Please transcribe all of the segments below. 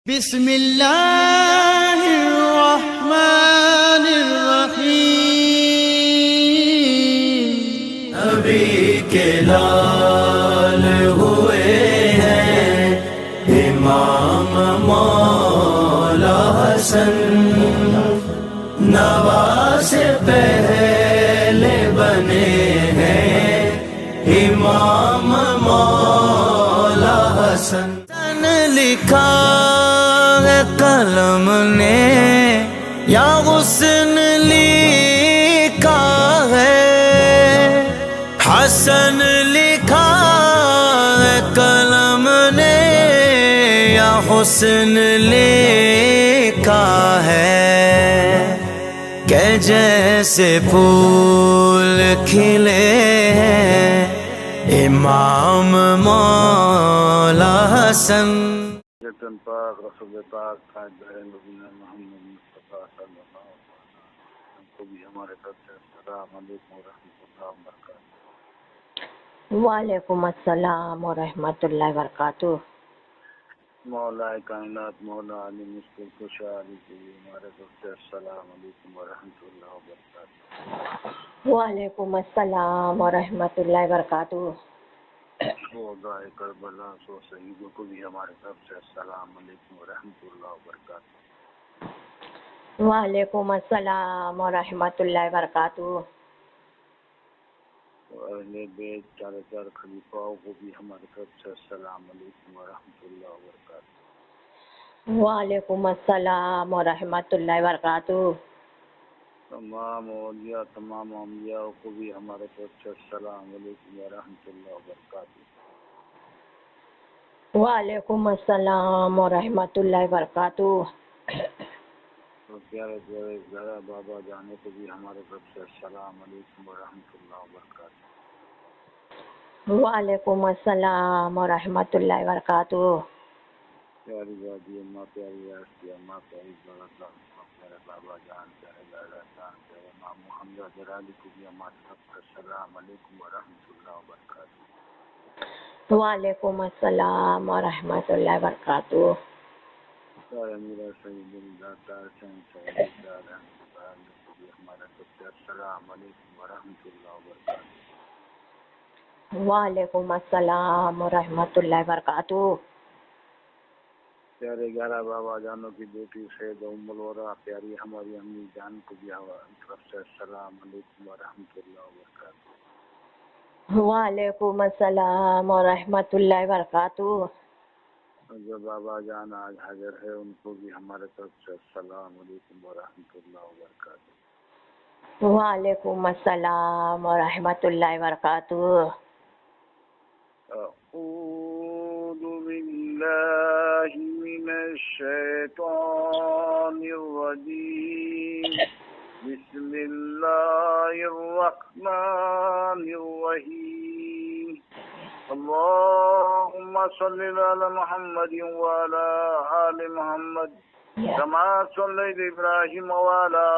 बिस्मिल्लाहिर्रहमानिर्रहीम। नबी के लाल हुए हैं इमाम मौला हसन, नवाज से पहले बने हैं इमाम मौला हसन। लिखा है कलम ने या हुस्न लिखा है, हसन लिखा है कलम ने या हुस्न लिखा है। के जैसे फूल खिले हैं इमाम मौला हसन। पाक रसूल पाक मोहम्मद मुस्तफा सल्लल्लाहु अलैहि वसल्लम को भी हमारे तरफ से अस्सलाम वालेकुम व रहमतुल्लाहि व बरकातहू। वालेकुम अस्सलाम व रहमतुल्लाहि व बरकातहू। मौला कायनात मौला अली मुश्किल कुशा अली को भी हमारे तरफ से अस्सलाम वालेकुम व रहमतुल्लाहि व बरकातहू। वालेकुम अस्सलाम व रहमतुल्लाहि व बरकातहू। खुदाए करबला सो शहीदों को भी हमारे तरफ से अस्सलाम वालेकुम व रहमतुल्लाहि व बरकातहू। वालेकुम अस्सलाम व रहमतुल्लाहि व बरकातहू। अहले बैत चार खलीफाओं को भी हमारे तरफ से अस्सलाम वालेकुम व रहमतुल्लाहि व बरकातहू। वालेकुम अस्सलाम व रहमतुल्लाहि व बरकातहू। तमाम औलिया तमाम अम्बिया को भी हमारे तरफ से अस्सलाम वालेकुम व रहमतुल्लाहि व बरकातहू। वालेकुम अस्सलाम व रहमतुल्लाहि व बरकातहू। तो प्यारे प्यारे ज़रा बाबा जाने को भी हमारे तरफ से अस्सलाम वालेकुम व रहमतुल्लाहि व बरकातहू। वालेकुम अस्सलाम व रहमतुल्लाहि व बरकातहू। प्यारी वादी अम्मा प्यारी आस्ती अम्मा प्यारी ज़रा प्यारे बाबा जान प्यारे दादा जान प्यारे माँ मोहम्मद जराली को भी हमारे तरफ से अस्सलाम वालेकुम व रहमतुल्लाहि व बरकातहू। वालेकुम अस्सलाम व रहमतुल्लाहि व बरकातहू। प्यारे मेरा सईद दाता सईद सईदार को भी हमारे तरफ से अस्सलाम वालेकुम व रहमतुल्लाहि व बरकातहू। वालेकुम अस्सलाम व रहमतुल्लाहि व बरकातहू। प्यारे 11 बाबा जानों की बेटी सैयद उम्मुल वरा प्यारी हमारी अम्मी जान को भी हमारी तरफ से अस्सलाम वालेकुम व रहमतुल्लाहि व बरकातहू। वालेकुम अस्सलाम व रहमतुल्लाहि व बरकातहू। जो बाबा जान आज हाजिर है उनको भी हमारे तरफ से अस्सलाम वालेकुम व रहमतुल्लाहि व बरकातहू। वालेकुम अस्सलाम व रहमतुल्लाहि व बरकातहू। अऊज़ु बिल्लाहि मिनश शैतानिर रजीम। बिस्मिल्लाहिर रहमानिर रहीम। अल्लाहुम्मा सल्लि अला मुहम्मदिन व अला आलि मुहम्मद कमा सल्लैता इब्राहीम व अला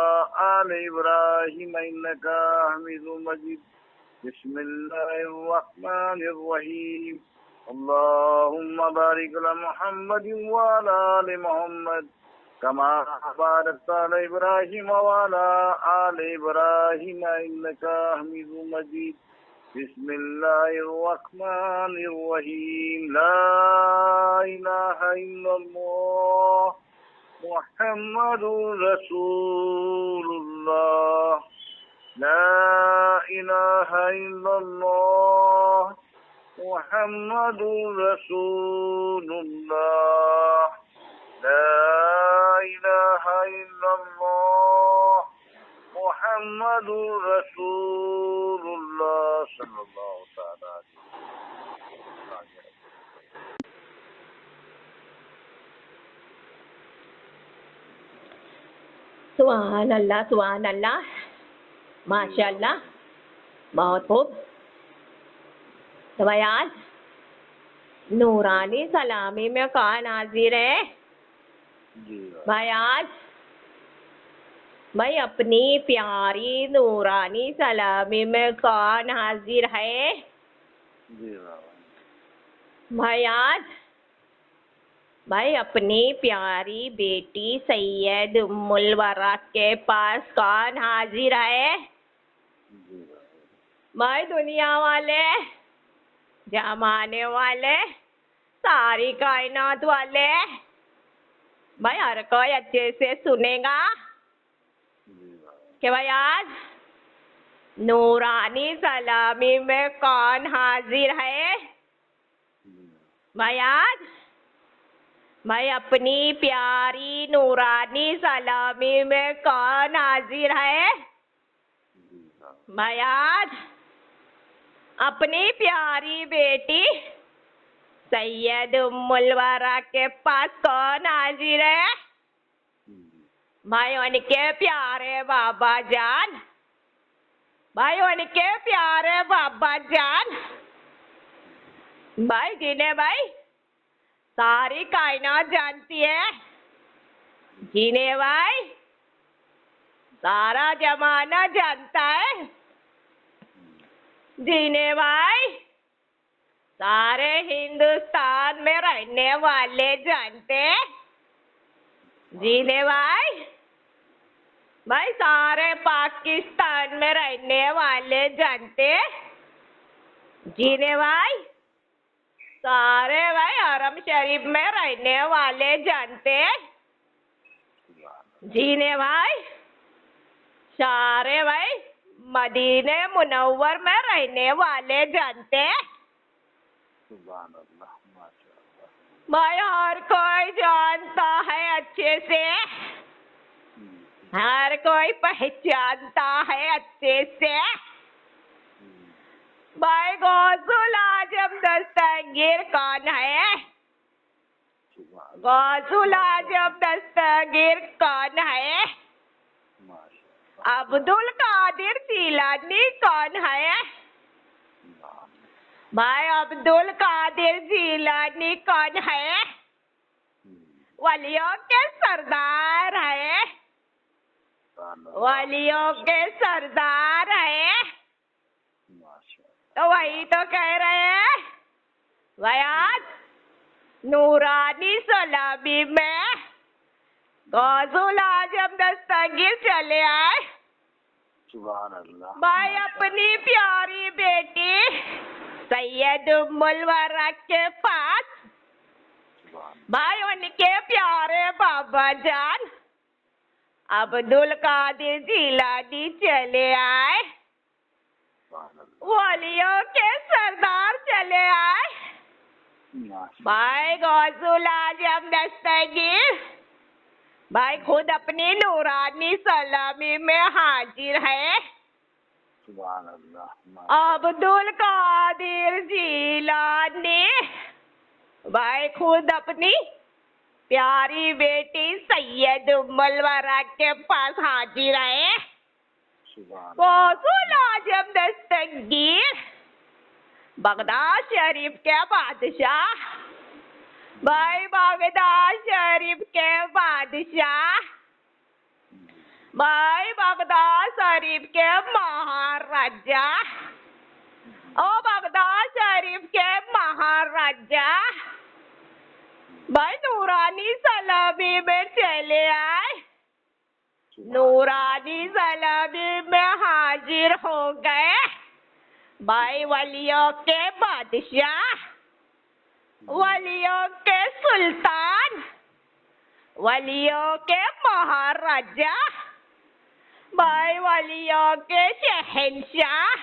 आलि इब्राहीम इन्नका हमीदुम मजीद। बिस्मिल्लाहिर रहमानिर रहीम। अल्लाहुम्मा बारिक अला मुहम्मदिन व अला आलि मुहम्मद कमा बारकता अला इब्राहीम व अला आलि इब्राहीम इन्नका हमीदुम मजीद। बिस्मिल्लाहिर्रहमानिर्रहीम। ला इलाहा इल्लल्लाह मुहम्मदुर रसूलुल्लाह। ला इलाहा इल्लल्लाह मुहम्मदुर रसूलुल्लाह। ला इलाहा इल्लल्लाह मुहम्मदुर रसूलुल्लाह सल्लल्लाहु तआला अलैहि वसल्लम। सुभान अल्लाह माशाअल्लाह, बहुत खूब। तो भाई आज नूरानी सलामी में कौन हाजिर है भाई? आज भाई अपनी प्यारी नूरानी सलामी में कौन हाजिर है जी भाई? आज भाई अपनी प्यारी बेटी सैयद उम्मुल वरा के पास कौन हाजिर है? भाई दुनिया वाले, जमाने वाले, सारी कायनात वाले। भाई हर कोई अच्छे से सुनेगा कि भाई आज नूरानी सलामी में कौन हाजिर है? भाई आज भाई अपनी प्यारी नूरानी सलामी में कौन हाजिर है? भाई आज अपनी प्यारी बेटी सैयद उम्मुल वरा के पास कौन हाजिर है? भाई उनके प्यारे बाबा जान, भाई उनके प्यारे बाबा जान, भाई जिन्हें भाई सारी कायनात जानती है, जिन्हें भाई सारा जमाना जानता है, जिन्हें भाई सारे हिंदुस्तान में रहने वाले जानते, जिन्हें भाई सारे पाकिस्तान में रहने वाले जानते, जिन्हें भाई सारे भाई हरम शरीफ में रहने वाले जानते, जिन्हें भाई सारे भाई मदीने मुनव्वर में रहने वाले जानते। भाई हर कोई जानता है अच्छे से, हर कोई पहचानता है अच्छे से। भाई गौसुल आजम दस्तगीर कौन है? गौसुल आजम दस्तगीर कौन है? अब्दुल कादिर जीलानी कौन है? भाई अब्दुल कादिर जीलानी कौन है? वलियों के सरदार है, वलियों के सरदार है। तो वही तो कह रहे हैं भाई आज नूरानी सलामी में गौसुल आजम दस्तगीर चले आए। भाई अपनी प्यारी बेटी सैयद उम्मुल वरा के पास, भाई उनके प्यारे बाबा जान अब्दुल कादिर जीलानी चले आए, वलियों के सरदार चले आए। भाई गौसुल आजम दस्तगीर भाई खुद अपनी नूरानी सलामी में हाजिर है। अब्दुल कादिर जीलानी भाई खुद अपनी प्यारी बेटी सैयद उम्मुल वरा के पास हाजिर है। गौसुल आजम दस्तगीर बगदाद शरीफ के बादशाह, भाई बगदाद शरीफ के बादशाह, भाई बगदाद शरीफ के महाराजा, ओ बगदाद शरीफ के महाराजा भाई नूरानी सलामी में चले आए, नूरानी सलामी में हाजिर हो गए। भाई वलियों के बादशाह, वलियों के सुल्तान, वलियों के महाराजा, भाई वलियों के शहंशाह,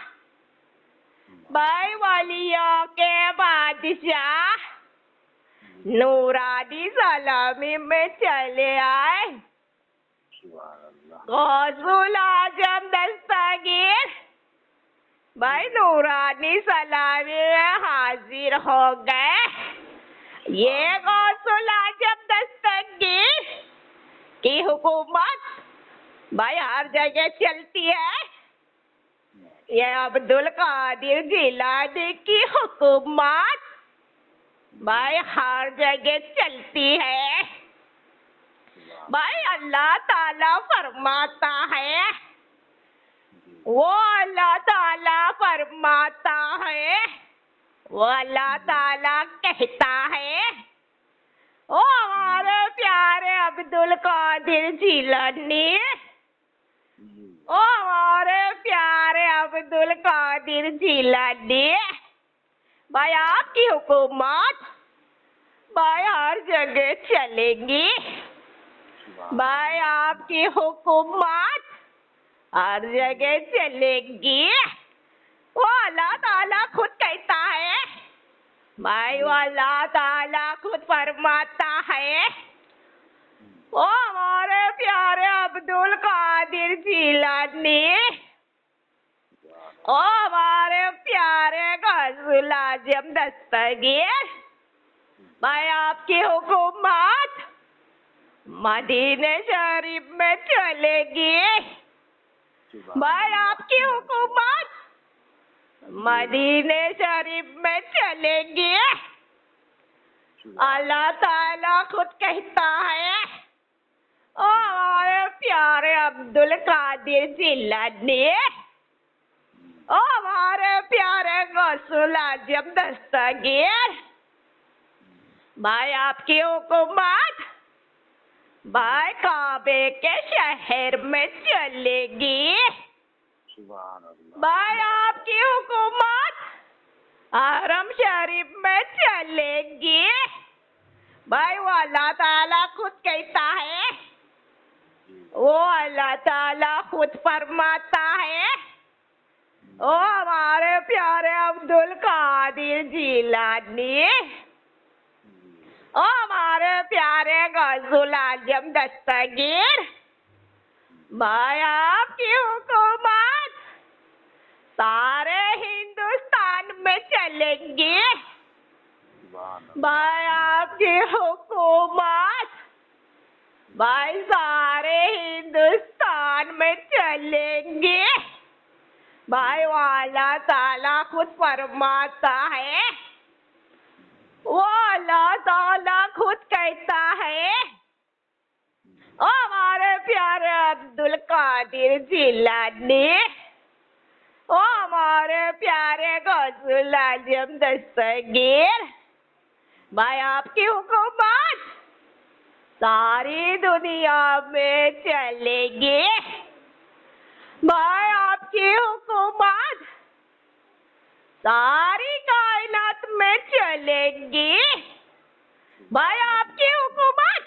भाई वलियों के बादशाह नूरानी सलामी में चले आए। गौसुल आजम दस्तगीर भाई नूरानी सलामी में हाजिर हो गए। ये गौसुल आजम दस्तगीर की हुकूमत भाई हर जगह चलती है। ये अब्दुल कादिर जीलानी की हुकूमत भाई हर जगह चलती है। भाई अल्लाह ताला फरमाता है, वो अल्लाह ताला फरमाता है, वो अल्लाह ताला कहता है, ओ हमारे प्यारे अब्दुल कादिर जिलानी, ओ हमारे प्यारे अब्दुल कादिर जिलानी, भाई आपकी हुकूमत भाई हर जगह चलेगी, भाई आपकी हुकूमत हर जगह चलेगी। वो अल्लाह ताला खुद कहता है, भाई वो अल्लाह ताला खुद फरमाता है। ओ हमारे प्यारे अब्दुल कादिर जिलानी, ओ हमारे प्यारे गौसुल आजम दस्तगीर, भाई आपकी हुकूमत मदीने शरीफ में चलेगी, भाई आपकी हुकूमत मदीने शरीफ में चलेगी। अल्लाह ताला खुद कहता है, ओ हमारे प्यारे अब्दुल कादिर जिलानी, ओ हमारे प्यारे गौसुल आजम दस्तगीर, भाई आपकी हुकूमत भाई काबे के शहर में चलेगी, भाई आपकी हुकूमत हरम शरीफ में चलेगी। भाई वो अल्लाह ताला खुद कहता है, वो अल्लाह ताला खुद फरमाता है। ओ हमारे प्यारे अब्दुल कादिर जिलानी, ओ हमारे प्यारे गौसुल आजम दस्तगीर, भाई आपकी हुकूमत सारे हिंदुस्तान में चलेंगी, भाई आपकी हुकूमत भाई सारे हिंदुस्तान में चलेंगी। भाई वो अल्लाह ताला खुद फरमाता है, वो अल्लाह ताला खुद कहता है। ओ हमारे प्यारे अब्दुल कादिर जिलानी, ओ हमारे प्यारे गौसुल आजम दस्तगीर, भाई आपकी हुकूमत सारी दुनिया में चलेगी, भाई आपकी हुकूमत सारी कायनात में चलेगी, भाई आपकी हुकूमत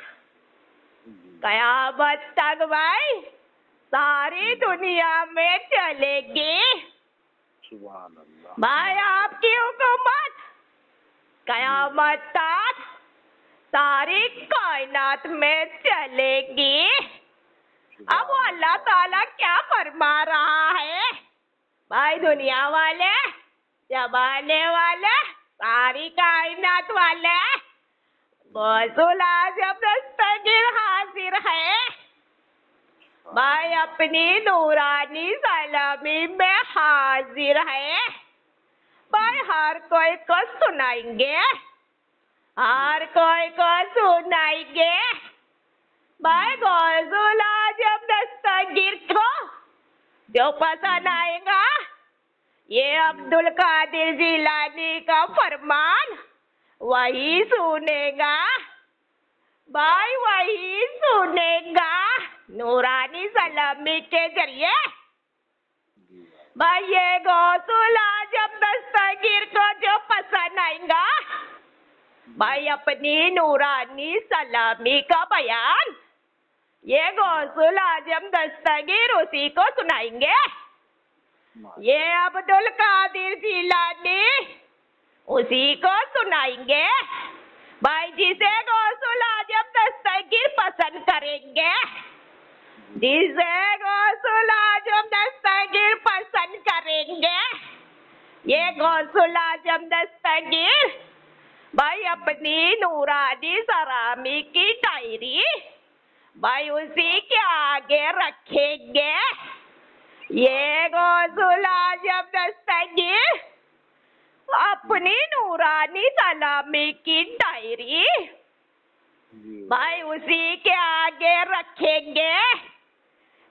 कयामत तक भाई सारी दुनिया में चलेगी, भाई आपकी हुकूमत कयामत तक सारी कायनात में चलेगी। अब वो अल्लाह ताला क्या फरमा रहा है, भाई दुनिया वाले, जमाने वाले, सारी कायनात वाले, गौसुल आजम दस्तगीर हाजिर है, भाई अपनी नूरानी सलामी में हाजिर है। भाई हर कोई को सुनाएंगे, हर कोई को सुनाएंगे। भाई गौसुल आजम दस्तगीर को जो पसंद आएगा, ये अब्दुल कादिर जिलानी का फरमान वही सुनेगा, भाई वही सुनेगा नूरानी सलामी के जरिए। भाई ये गौसुल आजम दस्तगीर को जो पसंद आएगा, भाई अपनी नूरानी सलामी का बयान ये गौसुल आजम दस्तगीर उसी को सुनाएंगे। ये अब्दुल कादिर जिलानी उसी को सुनाएंगे, भाई जिसे गौसुल आजम दस्तगीर पसंद करेंगे, जिसे गौसुल आजम दस्तगीर पसंद करेंगे, ये गौसुल आजम दस्तगीर भाई अपनी नूरानी सलामी की डायरी भाई उसी के आगे रखेंगे। ये गौसुल आजम दस्तगीर अपनी नूरानी सलामी की डायरी भाई उसी के आगे रखेंगे।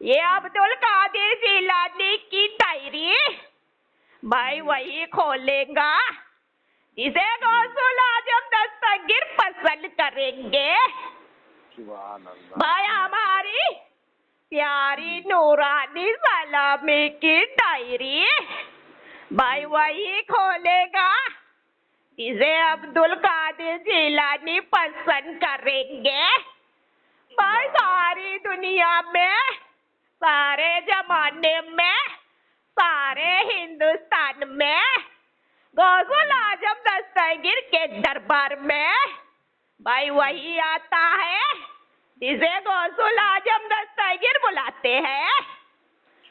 ये अब्दुल कादिर जिलानी की डायरी भाई वही खोलेगा इसे गौसुल आजम दस्तगीर पसंद करेंगे। सुभान अल्लाह। भाई हमारी प्यारी नूरानी सलामी की डायरी भाई वही खोलेगा जिसे अब्दुल कादिर जिलानी पसंद करेंगे। भाई सारी दुनिया में, सारे जमाने में, सारे हिंदुस्तान में गौसुल आजम दस्तगीर के दरबार में भाई वही आता है जिसे गौसुल आजम दस्तगीर बुलाते हैं,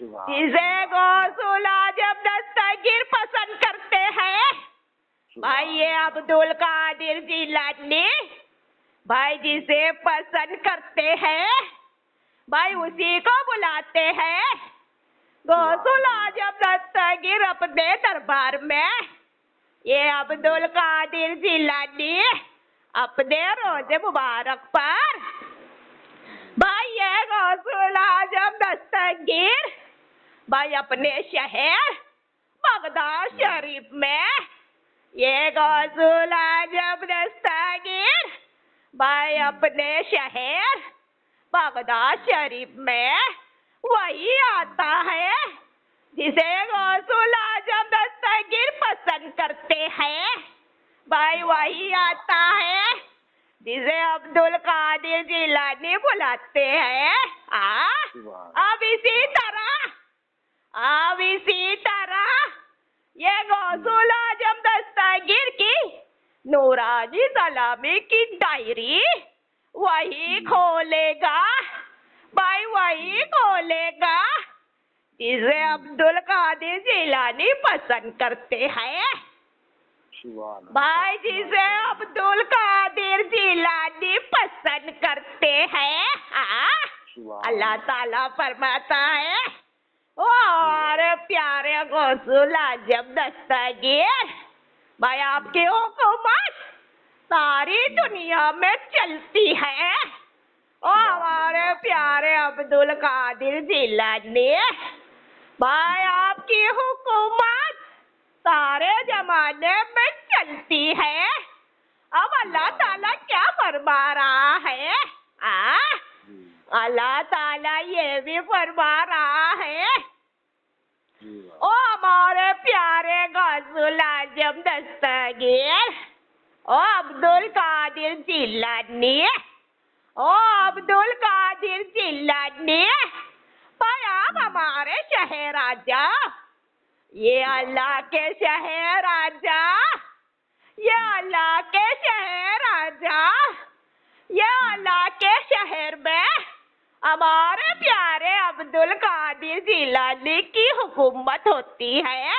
जिसे गौसुल आजम दस्तगीर पसंद करते हैं। भाई ये अब्दुल कादिर जिलानी भाई जिसे पसंद करते हैं भाई उसी को बुलाते हैं गौसुल आजम दस्तगीर अपने दरबार में। ये अब्दुल कादिर जिलानी अपने रोजे मुबारक पर भाई ये गौसुल आजम दस्तगीर भाई अपने शहर बगदाद शरीफ में, ये गौसुल आजम दस्तगीर भाई अपने शहर बगदाद शरीफ में वही आता है जिसे गौसुल आजम दस्तगीर पसंद करते हैं। भाई वही आता है जिसे अब्दुल कादिर जिलानी बुलाते हैं। अब इसी तरह ये गौसुल आजम दस्तगीर की नूरानी सलामी की डायरी वही खोलेगा भाई वही खोलेगा जिसे अब्दुल कादिर जिलानी पसंद करते हैं। भाई जिसे अब्दुल कादिर जिलानी पसंद करते हैं। अल्लाह ताला फरमाता है और प्यारे गौसुल आजम दस्तगीर भाई आपकी हुकूमत सारी दुनिया में चलती है। ओ हमारे प्यारे अब्दुल कादिर जिलानी भाई आपकी हुकूमत सारे जमाने में चलती है। अब अल्लाह ताला क्या फरमा रहा है? अल्लाह ताला ये भी फरमा रहा है ओ हमारे प्यारे गौसुल आजम दस्तगीर, ओ अब्दुल कादिर जिलानी, ओ अब्दुल कादिर जिलानी भाई आप हमारे शहर आ जाओ। ये अल्लाह के शहर आ जाओ, ये अल्लाह के शहर आ जाओ। ये अल्लाह के शहर में हमारे प्यारे अब्दुल कादिर जिलानी की हुकूमत होती है।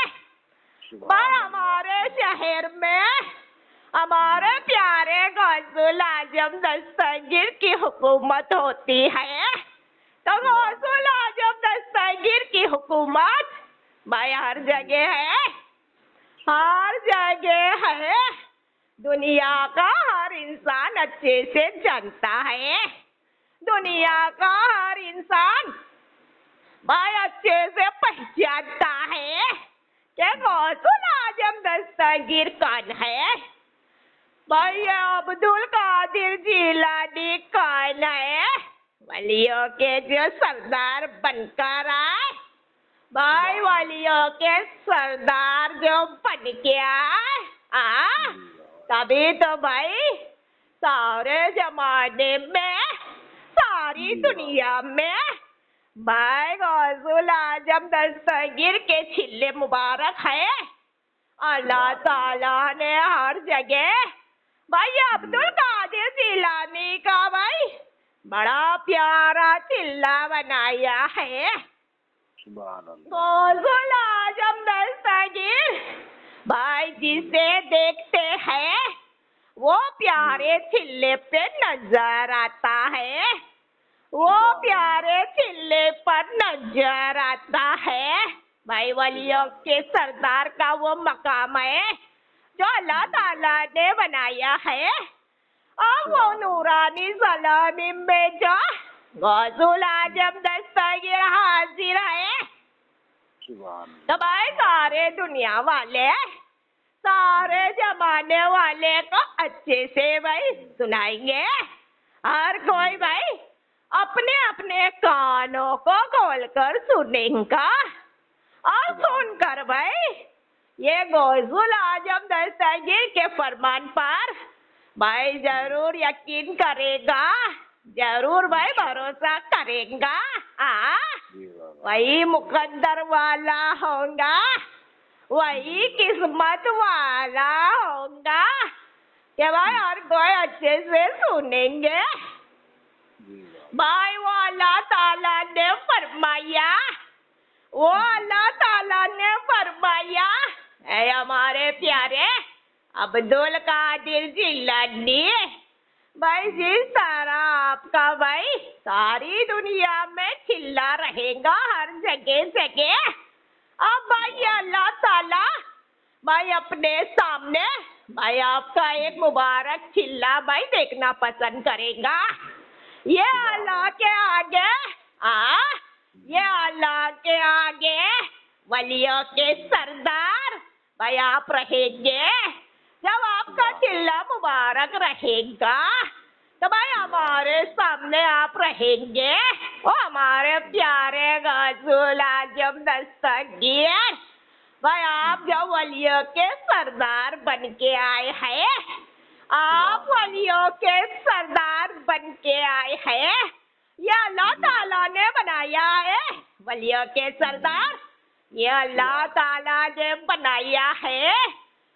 पर हमारे शहर में हमारे प्यारे गौसुल आजम दस्तगीर की हुकूमत होती है। तो गौसुल आजम दस्तगीर की हुकूमत भाई हर जगह है, हर जगह है। दुनिया का हर इंसान अच्छे से जानता है, दुनिया का हर इंसान भाई अच्छे से पहचानता है कि गौसुल आजम दस्तगीर कौन है। भाई अब्दुल कादिर जिलानी कौन है? वलियों के जो सरदार बनकर आए, भाई वलियों के सरदार जो बन के आए तभी तो भाई सारे जमाने में, सारी दुनिया में भाई गौसुल आजम दस्तगीर के छिल्ले मुबारक है। अल्लाह ताला ने हर जगह भाई अब्दुल कादिर जिलानी का भाई बड़ा प्यारा चिल्ला बनाया है। गौसुल आजम दस्तगीर भाई जिसे देखते हैं वो प्यारे चिल्ले पे नजर आता है, वो प्यारे चिल्ले पर नजर आता है। भाई वलियों के सरदार का वो मकाम है जो अल्लाह ताला ने बनाया है। और वो नूरानी सलामी में जो गौसुल आजम दस्तगीर हाजिर है। तो भाई सारे दुनिया वाले सारे जमाने वाले को अच्छे से भाई सुनाएंगे। हर कोई भाई अपने अपने कानों को खोलकर सुनेगा और सुनकर भाई ये गौसुल आजम दस्तगीर के फरमान पर भाई जरूर यकीन करेगा, जरूर भाई भरोसा करेगा। वही मुकद्दर वाला होगा, वही किस्मत वाला होगा कि भाई हर कोई अच्छे से सुनेंगे। भाई वो अल्लाह ताला ने फरमाया, वो अल्लाह ताला ने फरमाया, ऐ हमारे प्यारे अब्दुल कादिर जिलानी भाई जिस तरह आपका भाई सारी दुनिया में चिल्ला रहेगा हर जगह जगह, अब भाई अल्लाह ताला भाई अपने सामने भाई आपका एक मुबारक चिल्ला भाई देखना पसंद करेगा। ये अल्लाह के आगे ये अल्लाह के आगे वलियों के सरदार भाई आप रहेंगे। जब आपका चिल्ला मुबारक रहेगा तो भाई हमारे सामने आप रहेंगे। ओ हमारे प्यारे गौसुल आजम दस्तगीर भाई आप जो वलियों के सरदार बन के आए हैं, आप वलियों के सरदार बन के आए हैं, ये अल्लाह ताला ने बनाया है वलियों के सरदार, ये अल्लाह ताला ने बनाया है।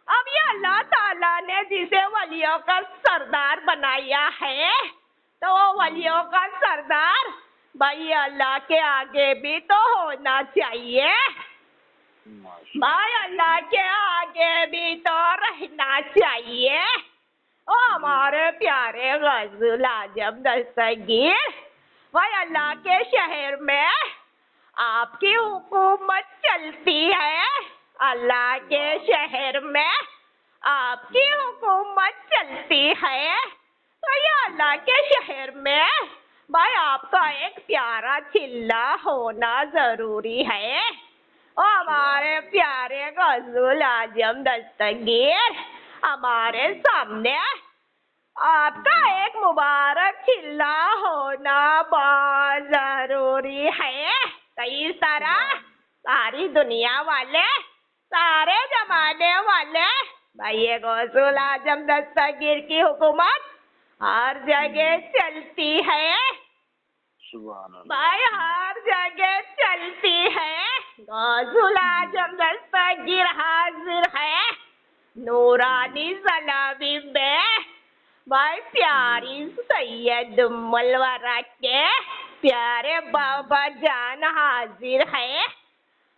अब ये अल्लाह ताला ने जिसे वलियों का सरदार बनाया है तो वो वलियों का सरदार भाई अल्लाह के आगे भी तो होना चाहिए, भाई अल्लाह के आगे भी तो रहना चाहिए। ओ हमारे प्यारे गौसुल आजम दस्तगीर भाई अल्लाह के शहर में आपकी हुकूमत चलती है, अल्लाह के शहर में आपकी हुकूमत चलती है, तो ये अल्लाह के शहर में भाई आपका एक प्यारा चिल्ला होना जरूरी है। और हमारे प्यारे गौसुल आजम दस्तगीर हमारे सामने आपका एक मुबारक चिल्ला होना बहुत जरूरी है। तो इस तरह सारी दुनिया वाले, सारे जमाने वाले भाई ये गौसुल आजम दस्तगीर की हुकूमत हर जगह चलती है भाई, हर जगह चलती है। गौसुल आजम दस्तगीर हाजिर है नूरानी सलामी में भाई प्यारी सैयद उम्मुल वरा के प्यारे बाबा जान हाजिर है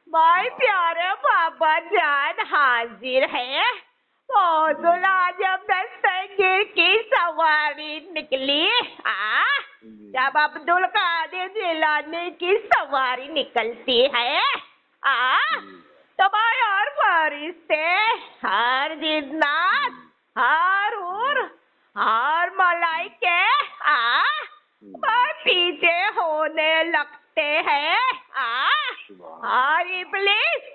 भाई, प्यारे बाबा जान हाजिर है। गौसुल आजम दस्तगीर की सवारी निकली जब अब्दुल कादिर जिलानी की सवारी निकलती है तो भाई हर फरिश्ते, हर जिन्नात, हर हूर, हर मलाइके भाई पीछे होने लगते हैं। हर इब्लिस,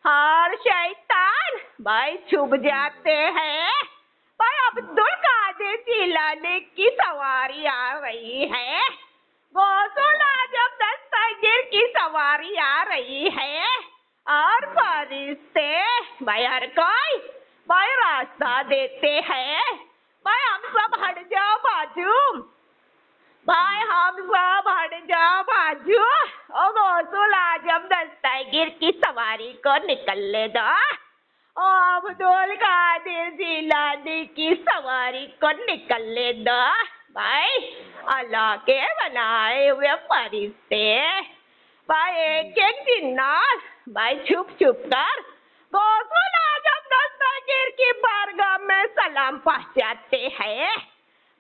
हर शैतान भाई छुप जाते हैं। भाई अब्दुल कादिर जिलानी की सवारी आ रही है, गौसुल आजम दस्तगीर की सवारी आ रही है और फरिश्ते भाई हर कोई भाई रास्ता देते हैं। भाई हम सब हट जाओ बाजू, भाई हम सब हट जाओ बाजू, और गौसुल आजम दस्तगीर की सवारी को निकलने दो। अब्दुल कादिर जिलानी की सवारी को निकलने दो। भाई अल्लाह के बनाए हुए फरिश्ते भाई एक एक जिन्नात भाई छुप छुप कर गौसुल आजम दस्तगीर की बारगाह में सलाम पहुंचाते हैं।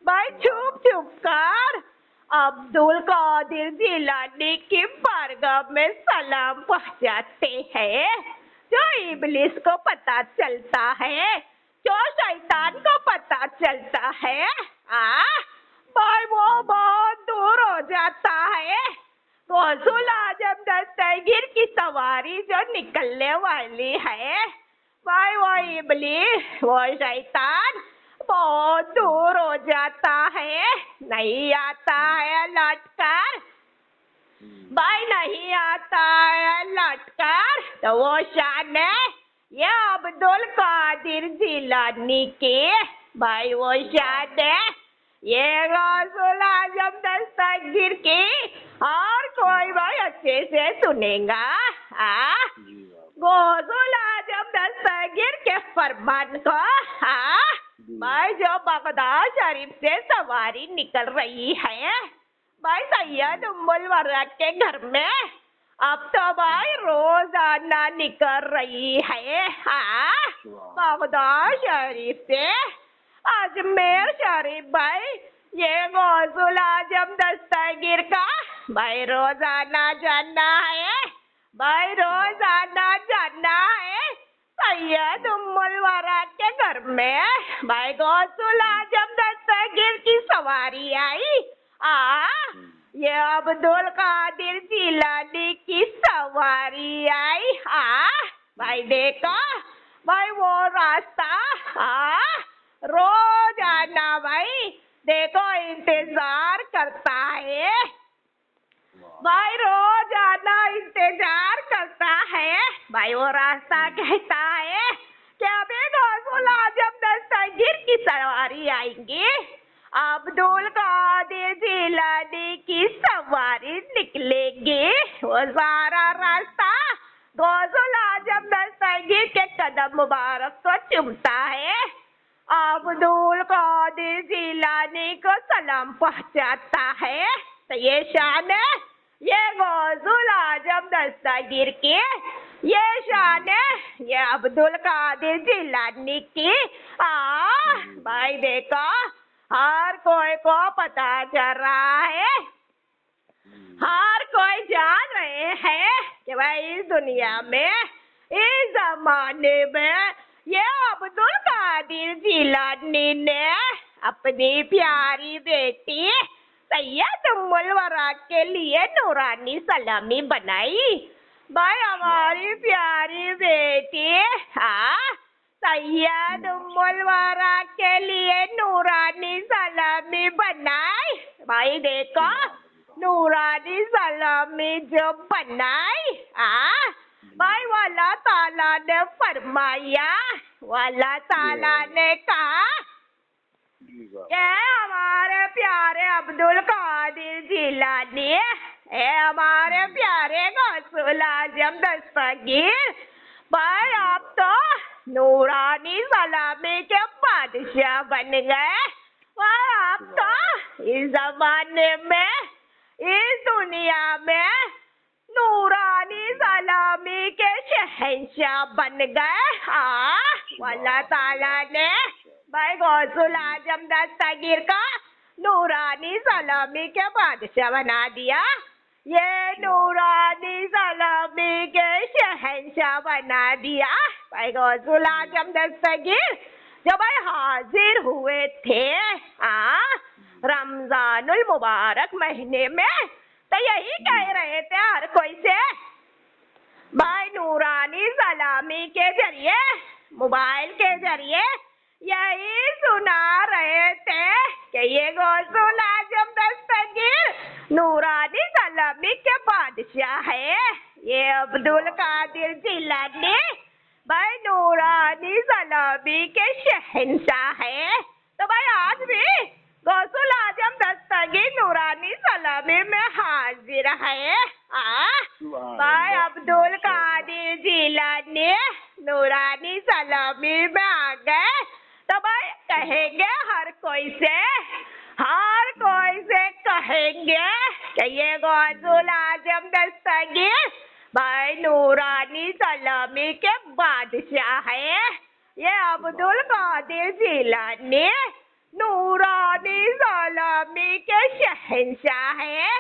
भाई छुप छुप कर अब्दुल कादिर जिलानी की बारगाह में सलाम पहुंचाते हैं। जो इब्लिस को पता चलता है, जो शैतान को पता चलता है भाई वो बहुत दूर हो जाता है। गौसुल आजम दस्तगीर की सवारी जो निकलने वाली है भाई वो इबलीस वो शैतान बहुत दूर हो जाता है, नहीं आता है लौटकर। भाई नहीं आता है लौटकर तो वो शान है ये अब्दुल कादिर जिलानी की। भाई वो शान है ये गौसुल आजम दस्तगीर की। और कोई भाई अच्छे से सुनेगा। गौसुल आजम दस्तगीर के फरमान को भाई जो बगदाद शरीफ से सवारी निकल रही है भाई सैयद उम्मुल वरा के घर में, अब तो भाई रोजाना निकल रही है। बगदाद शरीफ से अजमेर शरीफ भाई ये गौसुल आजम दस्तगीर का भाई रोजाना जाना है। भाई रोजाना जाना है सैयद उम्मुल वरा के घर में। भाई गौसुल आजम दस्तगीर की सवारी आई। ये अब्दुल कादिर जिलानी की सवारी आई। भाई देखो भाई वो रास्ता रोजाना भाई देखो इंतजार करता है। भाई रोजाना इंतजार करता है। भाई वो रास्ता कहता है कि अभी गौसुल आजम दस्तगीर की सवारी आएंगी, अब्दुल कादिर जिलानी की सवारी निकलेगी। वो सारा रास्ता गौसुल आजम दस्तगीर के कदम मुबारक को चूमता है, अब्दुल कादिर जिलानी को सलाम पहुंचाता है। तो ये शान है ये गौसुल आजम दस्तगीर की, ये शान है ये अब्दुल कादिर जिलानी की। भाई देखो हर कोई को पता चल रहा है, हर कोई जान रहे हैं कि भाई इस दुनिया में इस जमाने में ये अब्दुल कादिर जिलानी ने अपनी प्यारी बेटी सैयद उम्मुल वरा के लिए नूरानी सलामी बनाई। भाई हमारी प्यारी बेटी सैयद उम्मुल वरा के लिए नूरानी सलामी बनाई। भाई देखो नूरानी सलामी जो बनाई भाई वाला ताला ने फरमाया, वाला ताला ने कहा ये हमारे प्यारे अब्दुल कादिर जिलानी है, हमारे प्यारे गौसुल आजम दस्तगीर भाई आप तो नूरानी सलामी के बादशाह बन गए। भाई आप तो इस जमाने में इस दुनिया में नूरानी सलामी के शहंशाह बन गए। अल्लाह ताला ने भाई गौसुल आजम दस्तगीर का नूरानी सलामी के बादशाह बना दिया, ये नूरानी सलामी के शहंशाह बना दिया। भाई गौसुल आजम दस्तगीर जब भाई हाजिर हुए थे रमजानुल मुबारक महीने में, तो यही कह रहे थे हर कोई से भाई नूरानी सलामी के जरिए मोबाइल के जरिए यही सुना रहे थे कि ये गौसुल आजम दस्तगीर नूरानी सलामी के बादशाह है, ये अब्दुल कादिर जिलानी भाई नूरानी सलामी के शहंशाह है। तो भाई आज भी गौसुल आजम दस्तगीर नूरानी सलामी में हाजिर है। भाई अब्दुल कादिर जिलानी नूरानी सलामी में आ गए, तो भाई कहेंगे हर कोई से कहेंगे कि ये गौसुल आजम दस्तगीर भाई नूरानी सलामी के बादशाह है, ये अब्दुल कादिर जिलानी नूरानी सलामी के शहंशाह है।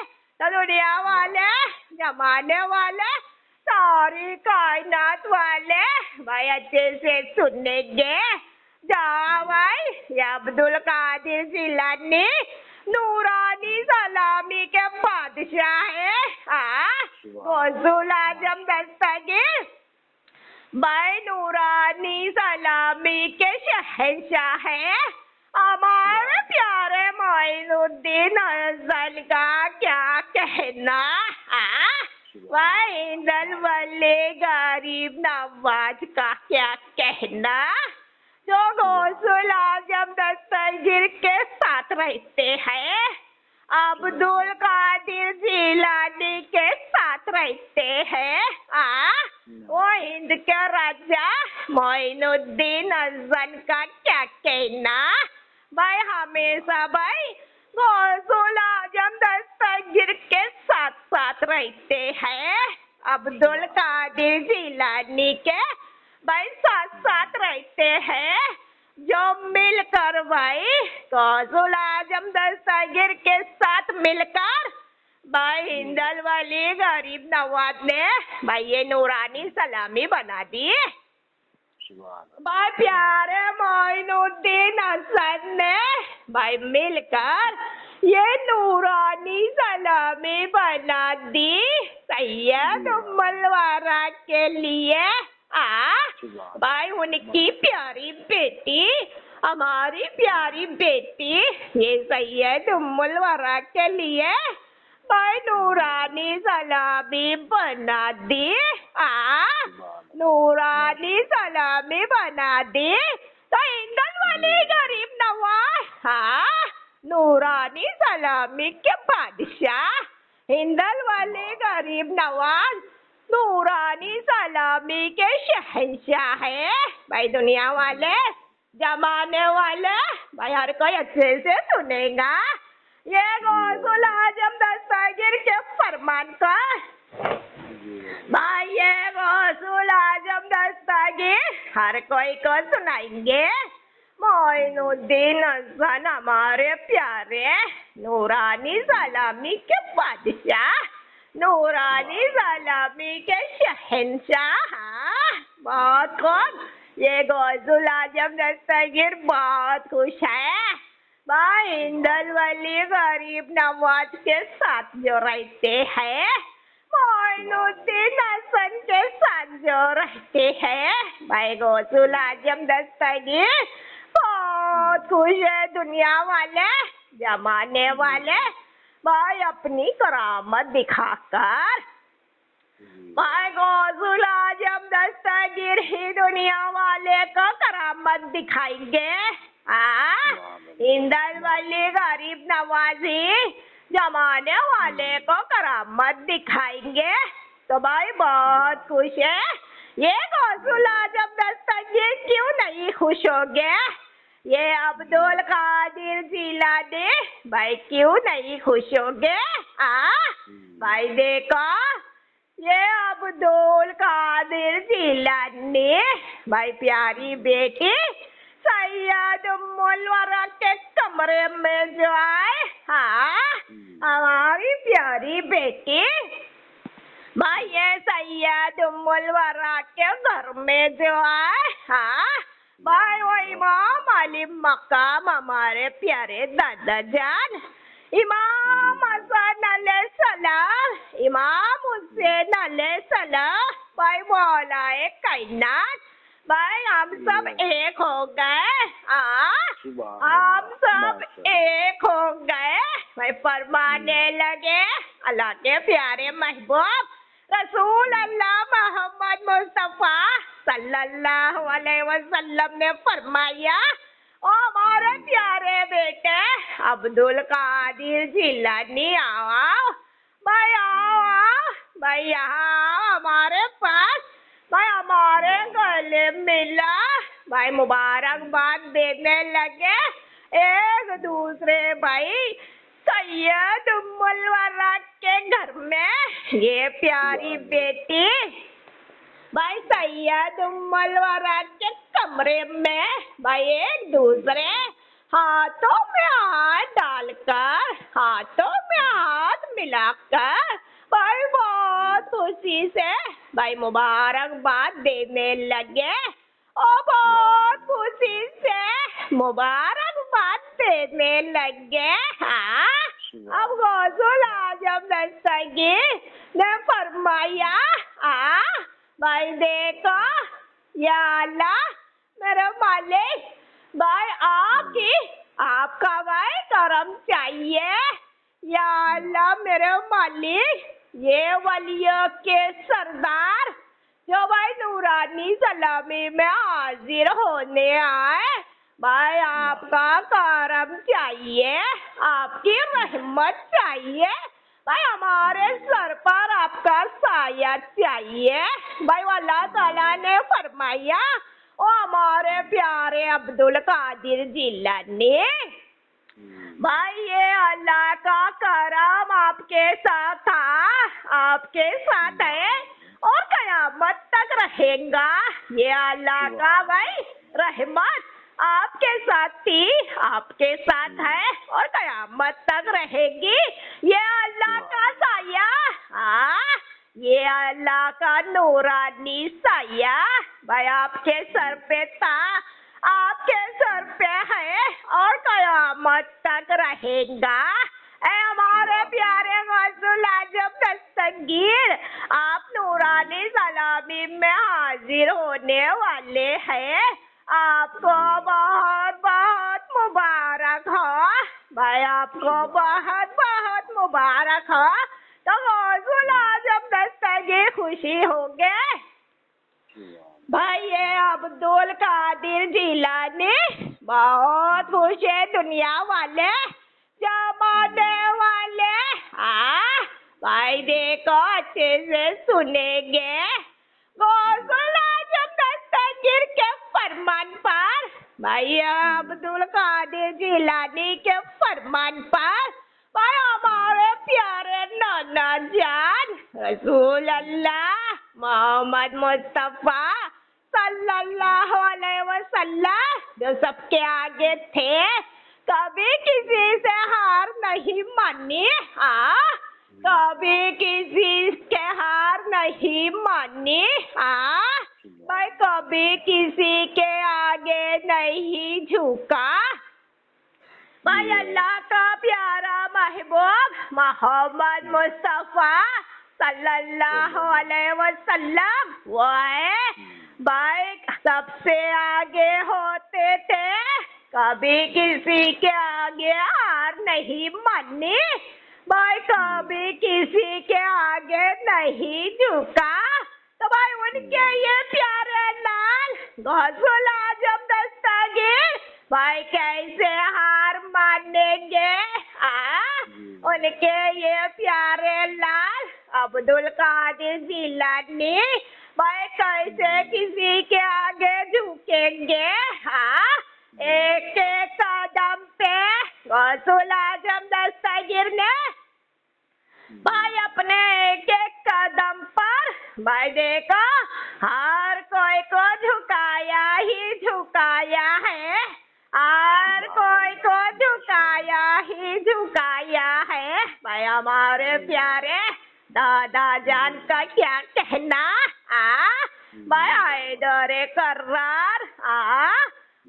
तो दुनिया वाले जमाने वाले सारी कायनात वाले भाई अच्छे से सुनेंगे। जा भाई ये अब्दुल कादिर जिलानी नूरानी सलामी के बादशाह है गौसुल आजम दस्तगीर भाई नूरानी सलामी के शहंशाह है हमारे प्यारे मोइनुद्दीन अफजल का क्या कहना। भाई हिंदल वाले गरीब नवाज का क्या कहना, जो गौसुल आजम दस्तगीर के साथ रहते हैं, अब्दुल कादिर जिलानी के साथ रहते हैं। वो हिंद के राजा मोइनुद्दीन अफजल का क्या कहना। भाई हमेशा भाई गौसुल आजम दस्तगीर के साथ साथ रहते हैं, अब्दुल कादिर जिलानी के भाई साथ साथ रहते हैं, जो मिलकर भाई गौसुल आजम दस्तगीर के साथ मिलकर भाई हिंदल वाली गरीब नवाज ने भाई ये नूरानी सलामी बना दी। भाई प्यारे मोइनुद्दीन अफजल ने भाई मिलकर ये नूरानी सलामी बना दी सैयद उम्मुल वरा के लिए। भाई उनकी प्यारी बेटी, हमारी प्यारी बेटी ये सैयद उम्मुल वरा के लिए भाई नूरानी सलामी बना दी। नूरानी सलामी बना दी तो हिंदल वाली गरीब नवाज नूरानी सलामी के बादशाह, हिंदल वाले गरीब नवाज नूरानी सलामी के शहंशाह है। भाई दुनिया वाले जमाने वाले भाई हर कोई अच्छे से सुनेगा ये गौसुल आजम दस्तगीर के फरमान का। भाई ये गौसुल आजम दस्तगीर हर कोई को सुनाएंगे। मोइनुद्दीन अफजल हमारे प्यारे नूरानी सलामी के बादशाह, नूरानी सलामी के शहंशाह। बहुत खूब, ये गौसुल आजम दस्तगीर बहुत खुश है भाई हिंदल वाली गरीब नवाज के साथ जो रहते हैं, मोइनुद्दीन अफजल के साथ जो रहते हैं। भाई गौसुल आजम दस्तगीर बहुत खुश है। दुनिया वाले जमाने वाले भाई अपनी करामत दिखाकर भाई गौसुल आजम दस्तगीर ही दुनिया वाले को करामत दिखाएंगे। हिंदल वाली गरीब नवाजी जमाने वाले को करामत दिखाएंगे। तो भाई बहुत खुश है। ये गौसुल आजम दस्तगीर क्यों नहीं खुश हो गए? ये अब्दुल कादिर जिलानी भाई क्यों नहीं खुश हो गए? भाई देखो ये अब्दुल कादिर जिलानी भाई प्यारी बेटी सैयद उम्मुल वरा के कमरे में जो आए, हमारी प्यारी बेटी भाई ये सैयद उम्मुल वरा के घर में जो आए, भाई वो इमाम अली मकाम हमारे प्यारे दादा जान इमाम हसन अलैहिस्सलाम, इमाम हुसैन अलैहिस्सलाम भाई मौलाए कायनात भाई हम सब एक हो गए। हम सब एक हो गए भाई फरमाने लगे अल्लाह के प्यारे महबूब रसूल अल्लाह मोहम्मद मुस्तफा सल्लल्लाहु अलैहि वसल्लम ने फरमाया, ओ हमारे प्यारे बेटे अब्दुल कादिर जिलानी आओ भाई, आओ भाई यहाँ आओ हमारे पास भाई, हमारे गले मिला भाई, मुबारकबाद देने लगे एक दूसरे भाई सैयद उम्मुल वरा के घर में। ये प्यारी बेटी भाई सैयद उम्मुल वरा के कमरे में भाई एक दूसरे हाथों में हाथ डालकर, हाथों में हाथ मिलाकर भाई बहुत खुशी से भाई मुबारकबाद देने लगे। और बहुत खुशी से मुबारकबाद देने लगे। अब गौसुल आजम दस्तगीर ने फरमाया, भाई देखो या अल्लाह मेरे मालिक, भाई आपका भाई करम चाहिए। या अल्लाह मेरे मालिक, ये वलियों के सरदार जो भाई नूरानी सलामी में हाजिर होने आए, भाई आपका करम चाहिए, आपकी रहमत चाहिए, भाई हमारे सर पर आपका साया चाहिए। भाई अल्लाह ताला ने फरमाया, ओ हमारे प्यारे अब्दुल कादिर जिलानी, भाई ये अल्लाह का करम आपके साथ था, आपके साथ है और कयामत तक रहेगा। ये अल्लाह का भाई रहमत आपके साथ थी, आपके साथ है और कयामत तक रहेगी। ये अल्लाह का साया, ये अल्लाह का नूरानी साया भाई आपके सर पे था, आपके सर पे है और कयामत तक रहेगा। ऐ हमारे प्यारे गौसुल आजम दस्तगीर, आप नूरानी सलामी में हाजिर होने वाले हैं, आपको बहुत बहुत मुबारक हो भाई, आपको बहुत बहुत मुबारक हो। तो गौसुल आजम दस्तगीर खुशी होंगे भाई, ये अब्दुल कादिर जिलानी बहुत खुश है, दुनिया वाले जमाने वाले भाई देखो अच्छे से सुनेंगे। गौसुल आजम दस्तगीर के फरमान पर, भाई अब्दुल कादिर जिलानी के फरमान पर, भाई हमारे प्यारे नाना जान रसूल अल्लाह मोहम्मद मुस्तफा सल्लल्लाहु अलैहि वसल्लम जो सबके आगे थे, कभी किसी से हार नहीं मानी, कभी किसी के हार नहीं मानी, भाई कभी किसी के आगे नहीं झुका। भाई अल्लाह का प्यारा महबूब मोहम्मद मुस्तफा सल्लल्लाहु अलैहि वसल्लम वो है भाई सबसे आगे होते थे, कभी किसी के आगे हार नहीं मानी, भाई कभी किसी के आगे नहीं झुका। तो भाई उनके ये प्यारे लाल गौसुल आजम दस्तगीर भाई कैसे हार मानेंगे, उनके ये प्यारे लाल अब्दुल कादिर जिलानी भाई कैसे किसी के आगे झुकेंगे। एक एक कदम पे गौसुल आजम दस्तगीर ने भाई अपने एक एक कदम पर भाई देखो हर कोई को झुकाया ही झुकाया है, हर कोई को झुकाया ही झुकाया है। भाई हमारे प्यारे दादा जान का क्या कहना, भाई हैदर कर्रार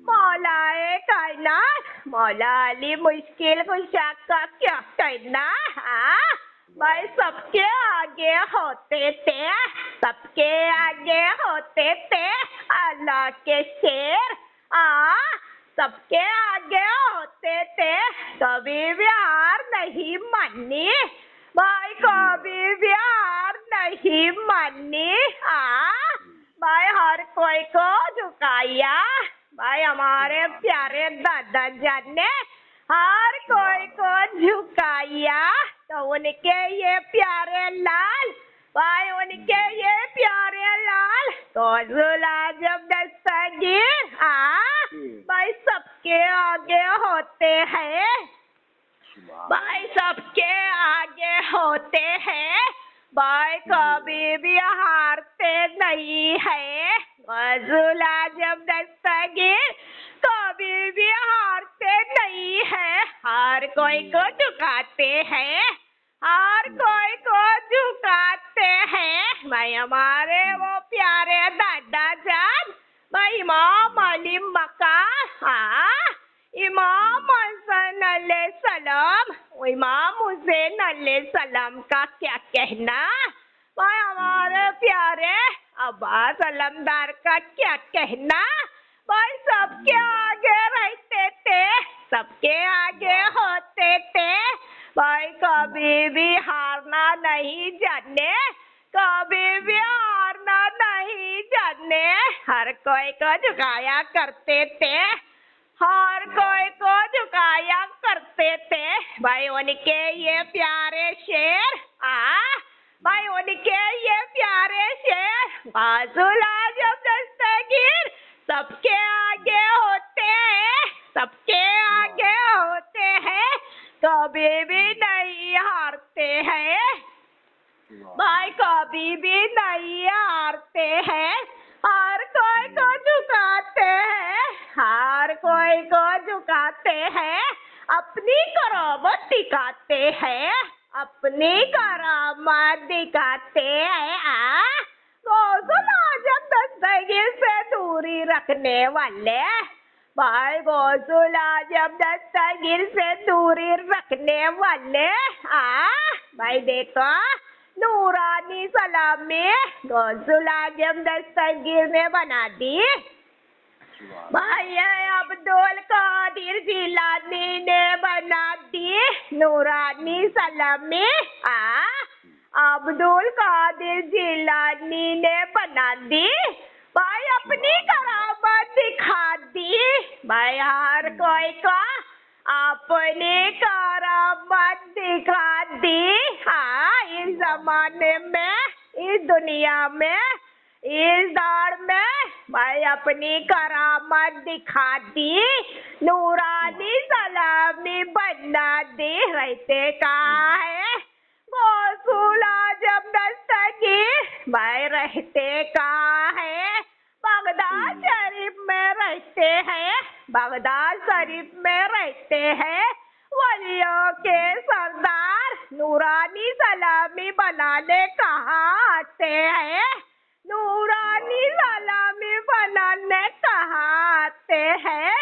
मौलाए कायनात मौला अली मुश्किल कुशा का क्या कहना, भाई सबके आगे होते थे, सबके आगे होते थे अल्लाह के शेर, सबके आगे होते थे, कभी भी हार नहीं मानी, भाई कभी भी हार नहीं मानी, भाई हर कोई को झुकाया। भाई हमारे प्यारे दादा जान ने हर कोई को झुकाया, तो उनके ये प्यारे लाल भाई उनके ये प्यारे लाल गौसुल आजम दस्तगीर भाई सबके आगे होते हैं, भाई सबके आगे होते हैं, भाई कभी भी हारते नहीं है। गौसुल आजम दस्तगीर कभी भी हारते नहीं है, हर कोई को झुकाते हैं, हर कोई को झुकाते हैं। भाई हमारे वो प्यारे दादा जान भाई इमाम अली मक्का, इमाम हसन अलैहिस्सलाम, इमाम हुसैन अलैहिस्सलाम का क्या कहना, भाई हमारे प्यारे अब्बास अलमदार का क्या कहना, भाई सबके आगे रहते थे, सबके आगे होते थे, भाई कभी भी हारना नहीं जाने, कभी भी हारना नहीं जाने, हर कोई को झुकाया करते थे, हर कोई को झुकाया करते थे, भाई उनके ये प्यारे शेर भाई उनके ये प्यारे शेर गौसुल आजम दस्तगीर सबके आगे होते हैं, सबके आगे होते हैं, कभी भी नहीं हारते हैं, भाई कभी भी नहीं हारते हैं, हर कोई को झुकाते हैं, हर कोई को झुकाते हैं, अपनी करामत दिखाते हैं, अपनी करामत दिखाते हैं। गौसुल आजम दस्तगीर से दूरी रखने वाले, भाई गौसुल आजम दस्तगीर से दूरी रखने वाले भाई देखो नूरानी सलामी गौसुल आजम दस्तगीर ने बना दी, भाई अब्दुल कादिर जिलानी ने बना दी नूरानी सलामी अब्दुल कादिर जिलानी ने बना दी, भाई अपनी करामत दिखा दी, भाई हर कोई को अपनी करामत दिखा दी। इस जमाने में, इस दुनिया में, इस दौर में भाई अपनी करामत दिखा दी, नूरानी सलामी बना दी, रहते कहाँ है गौसुल आजम दस्तगीर, भाई रहते कहाँ है, बगदाद शरीफ में रहते हैं, बगदाद शरीफ में रहते हैं, वलियों के सरदार नूरानी सलामी बनाने कहाँ आते हैं, नूरानी सलामी बनाने कहाँ आते हैं,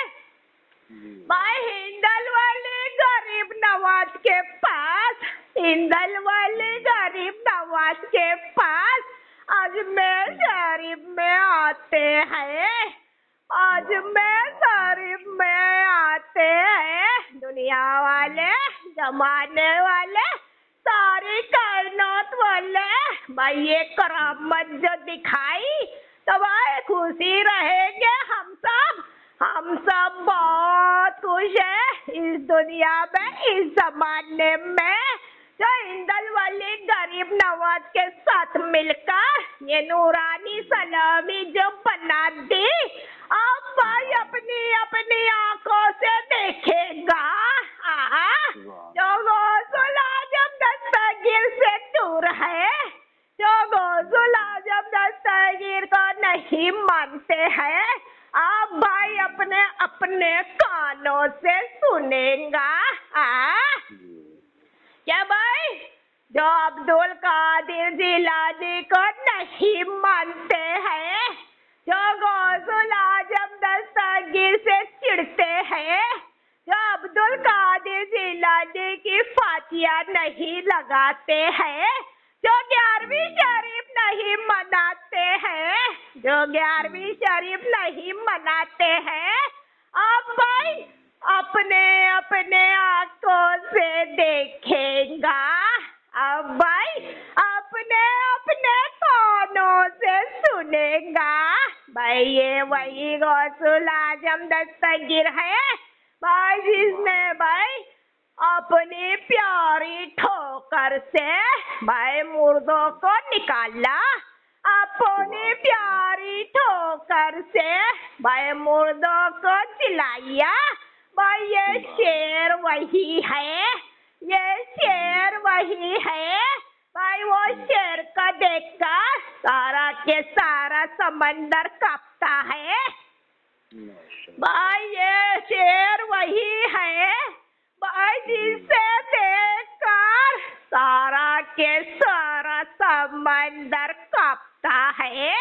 भाई हिंदल वाले गरीब नवाज के पास, हिंदल वाले गरीब नवाज के पास अजमेर शरीफ में आते हैं, अजमेर शरीफ में आते हैं, दुनिया वाले जमाने वाले सारी कायनात वाले, भाई ये करामत जो दिखाई तो भाई खुशी रहेंगे हम सब बहुत खुश है इस दुनिया में, इस जमाने में जो हिंदल वाली गरीब नवाज के साथ मिलकर ये नूरानी सलामी जो बना दी, अब भाई अपनी अपनी आंखों से देखेगा जो गौसुल आजम दस्तगीर से दूर है, जो गौसुल आजम दस्तगीर को नहीं मानते हैं, आप भाई अपने अपने कानों से सुनेगा क्या भाई, जो अब्दुल कादिर जिलानी को नहीं मानते हैं, जो गौसुल आजम दस्तगीर से चिढ़ते हैं, जो अब्दुल कादिर जिलानी की फातिया नहीं लगाते हैं, जो 11वीं शरीफ नहीं मनाते हैं, जो 11वीं शरीफ नहीं मनाते हैं, अब भाई अपने अपने आंखों से देखेगा, अब भाई अपने अपने कानों से सुनेगा, भाई ये वही गौसुल आजम दस्तगीर है भाई जिसने भाई अपनी प्यारी ठोकर से भाई मुर्दों को निकाला, अपनी प्यारी ठोकर से भाई मुर्दों को जिलाया, भाई ये शेर वही है, ये शेर वही है, भाई वो शेर का देखकर सारा के सारा समंदर कांपता है, भाई ये शेर वही है भाई जिसे देखकर सारा के सारा समंदर कांपता है,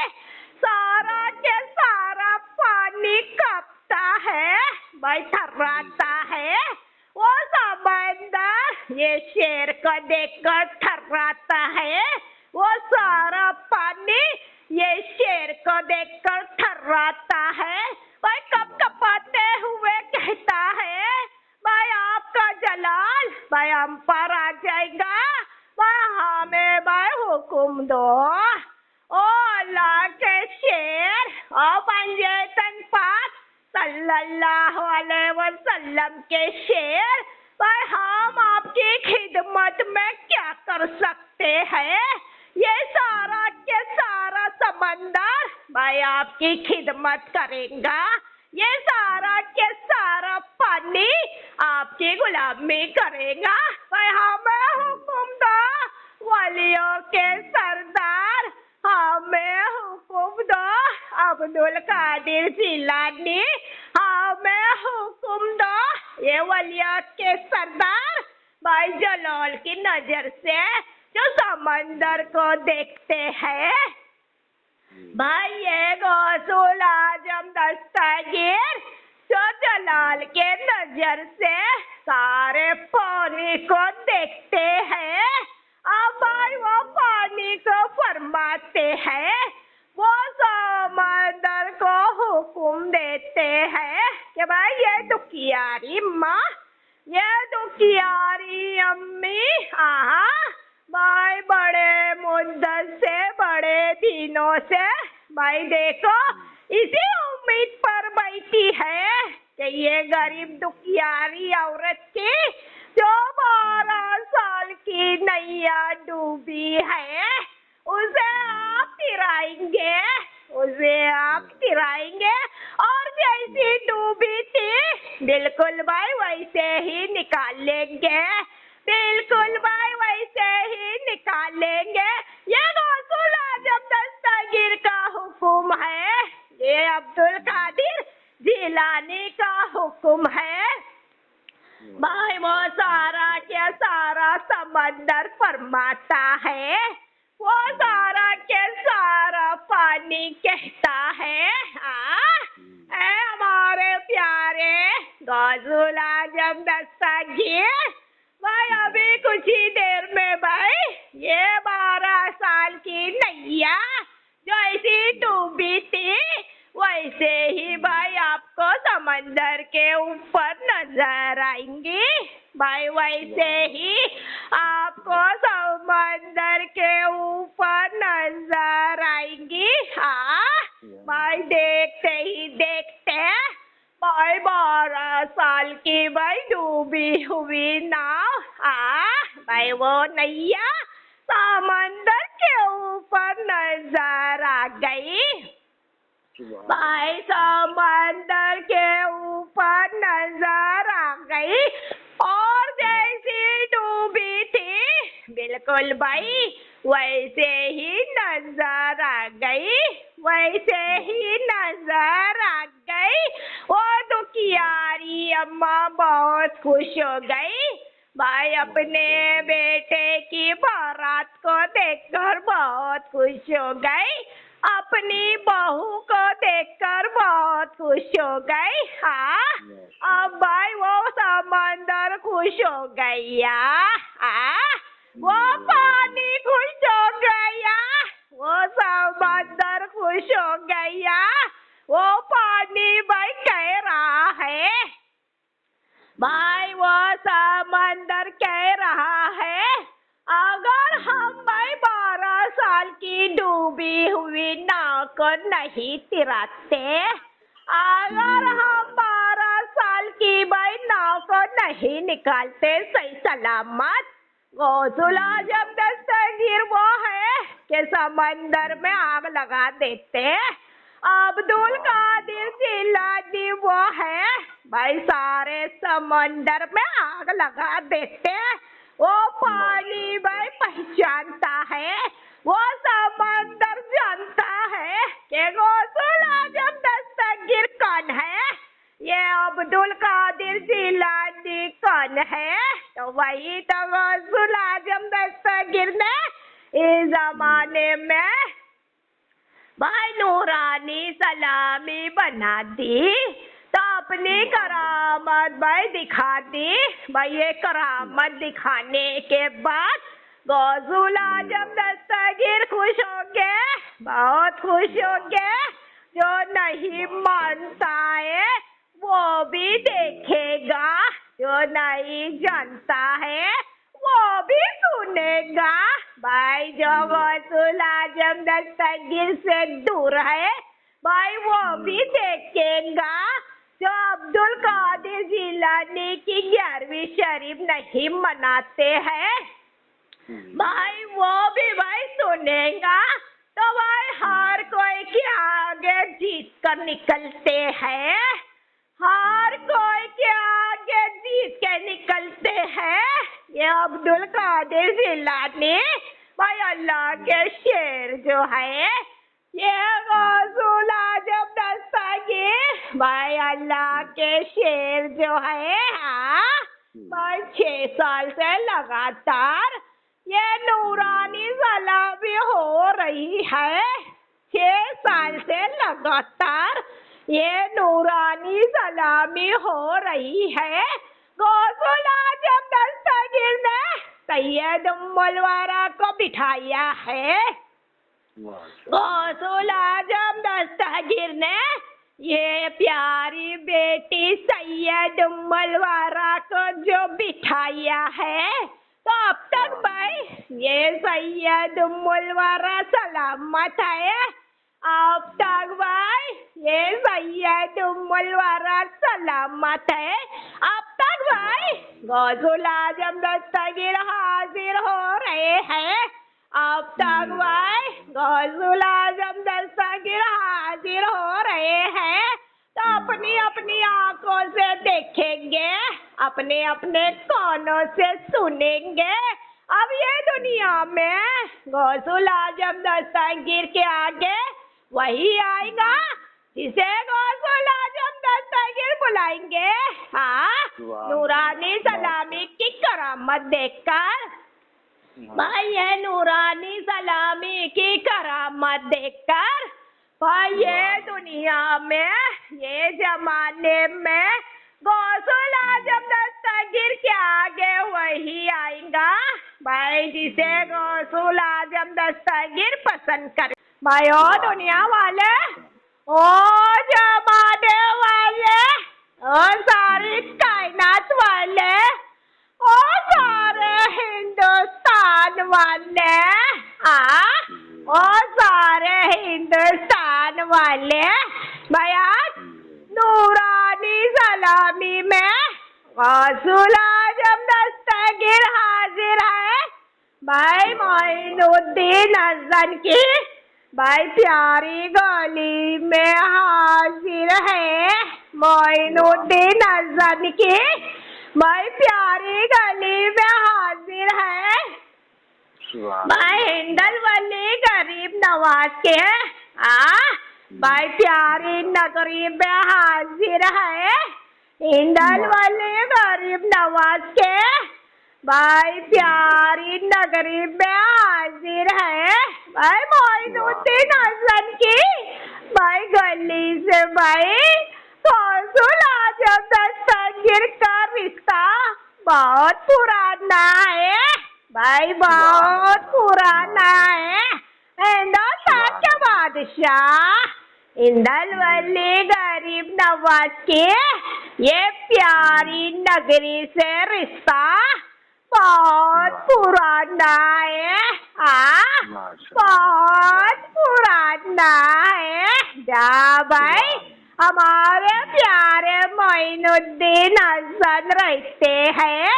सारा के सारा पानी कांपता है, भाई थर्राता है वो समंदर, ये शेर को देखकर थर्राता है वो सारा पानी, ये शेर को देखकर थर्राता है भाई, कब कपाते हुए कहता है भाई आपका जलाल भाई हम पर आ जाएगा भाई, हमें भाई हुक्म दो। ओ अल्लाह के शेर, ओ पंजेतन पाक सल्लल्लाहु अलैहि वसल्लम के शेर, भाई हम आपकी खिदमत में क्या कर सकते हैं? ये सारा के सारा समंदर भाई आपकी खिदमत करेगा, ये सारा के सारा पानी आपकी गुलामी करेगा भाई, हमें हुक्म दो वलियों के सरदार, हमें हुक्म दो अब्दुल कादिर जिलानी, हमें हुक्म दो। ये वलियों के सरदार भाई जलाल की नजर से जो समंदर को देखते हैं भाई, ये गौसुल आजम दस्तगीर जो जलाल के नजर से सारे पानी को देखते हैं, अब भाई वो पानी को फरमाते हैं, वो समंदर को हुक्म देते हैं कि भाई ये दुखियारी माँ, ये दुखियारी अम्मी, भाई बड़े मुद्दत से बड़े दिनों से भाई देखो इसी उम्मीद पर बैठी है कि ये गरीब दुखियारी औरत की जो 12 साल की नैया डूबी है उसे आप तिराएंगे, उसे आप तिराएंगे और जैसी डूबी थी बिल्कुल भाई वैसे ही निकाल लेंगे, बिल्कुल भाई वैसे ही निकालेंगे। ये गौसुल आजम दस्तगीर का हुक्म है, ये अब्दुल कादिर जिलानी का हुक्म है भाई, वो सारा के सारा समंदर फरमाता है, वो सारा के सारा पानी कहता है ऐ हमारे प्यारे गौसुल आजम दस्तगीर भाई, अभी कुछ ही देर में भाई ये 12 साल की नैया जो ऐसी डूबी थी वैसे ही भाई आपको समंदर के ऊपर नजर आएंगी भाई, वैसे ही आपको समंदर के ऊपर नजर आएंगी। भाई देखते ही देखते भाई 12 साल की भाई डूबी हुई नाव भाई वो नैया समंदर के ऊपर नजर आ गई भाई, समंदर के ऊपर नजर आ गई और जैसी डूबी थी बिल्कुल भाई वैसे ही नजर आ गई, वैसे ही नजर आ गई। वो दुखियारी अम्मा बहुत खुश हो गई भाई, अपने बेटे की बारात को देखकर बहुत खुश हो गई, अपनी बहू को देखकर बहुत खुश हो गई। अब भाई वो समंदर खुश हो गया, वो पानी खुश हो गया, वो समंदर खुश हो गया, वो पानी भाई कह रहा है भाई, वो समंदर कह रहा है अगर हम भाई 12 साल की डूबी हुई नाव को नहीं तिराते, अगर हम 12 साल की भाई नाव को नहीं निकालते सही सलामत, गौसुल आजम दस्तगीर वो है कि समंदर में आग लगा देते, अब्दुल कादिर जिलानी वो है भाई सारे समंदर में आग लगा देते, वो पानी भाई पहचानता है, वो समंदर जानता है कि गौसुल आजम दस्तगीर कौन है, ये अब्दुल कादिर जिलानी कौन है, तो वही तो गौसुल आजम दस्तगीर ने इस जमाने में भाई नूरानी सलामी बना दी, तो अपनी करामत भाई दिखा दी भाई। ये करामत दिखाने के बाद गौसुल आजम दस्तगीर खुश होंगे, बहुत खुश होंगे। जो नहीं मानता है वो भी देखेगा, जो नहीं जानता है वो भी सुनेगा। भाई जो गौसुल आजम दस्तगीर से दूर है भाई वो भी देखेगा। जो अब्दुल कादिर जिलानी की 11वीं शरीफ नहीं मनाते हैं भाई वो भी भाई सुनेगा। तो भाई हर कोई के आगे जीत कर निकलते हैं, हर कोई के आगे जीत के निकलते हैं। ये अब्दुल कादिर जिलानी भाई अल्लाह के शेर जो है, ये गौसुल आजम दस्तगीर भाई अल्लाह के शेर जो है। हाँ भाई 6 साल से लगातार ये नूरानी सलामी हो रही है, 6 साल से लगातार ये नूरानी सलामी हो रही है। गौसुल आजम दस्तगीर ने सैयद उम्मुल वरा को बिठाया है। गौसुल आजम दस्तगीर ने ये प्यारी बेटी सैयद उम्मुल वरा को जो बिठाया है, तो अब तक भाई ये सैयद उम्मुल वरा सलामत है। अब तक भाई ये सैयद उम्मुल वरा सलामत है। अब तक भाई गौसुल आजम दस्तगीर हाजिर हो रहे हैं। अब तक भाई गौसुल आजम दस्तगीर हाजिर हो रहे हैं। तो अपनी अपनी आंखों से देखेंगे, अपने अपने कानों से सुनेंगे। अब ये दुनिया में गौसुल आजम दस्तगीर के आगे वही आएगा जिसे गौसुल आजम दस्तगीर बुलाएंगे। हाँ नूरानी सलामी की करामत देखकर भाई, ये नूरानी सलामी की करामत देखकर भाई ये दुनिया में ये जमाने में गौसुल आजम दस्तगीर के आगे वही आएगा भाई जिसे गौसुल आजम दस्तगीर पसंद करे। भाई ओ दुनिया वाले, ओ जमाने वाले, ओ सारी कायनात वाले, ओ सारे हिंदुस्तान वाले, ओ सारे हिंदुस्तान वाले भाई आज नूरानी सलामी में गौसुल आजम दस्तगीर हाजिर है। भाई मोइनुद्दीन हसन की भाई प्यारी गली में हाजिर है। मोइनुद्दीन हसन की भाई प्यारी गली में हाजिर है। भाई हिंदलवली गरीब नवाज के भाई प्यारी नगरी में हाजिर है। हिंदलवली गरीब नवाज के भाई प्यारी नगरी में हाजिर है। भाई मोइनुद्दीन हसन की भाई गली से भाई गौसुल आजम दस्तगीर का रिश्ता बहुत पुराना है भाई, बहुत पुराना है। हिंदुस्तान के बादशाह हिंदलवली गरीब नवाज के ये प्यारी नगरी से रिश्ता बहुत पुराना है। बहुत पुराना है। जा भाई हमारे प्यारे मोइनुद्दीन हसन रहते हैं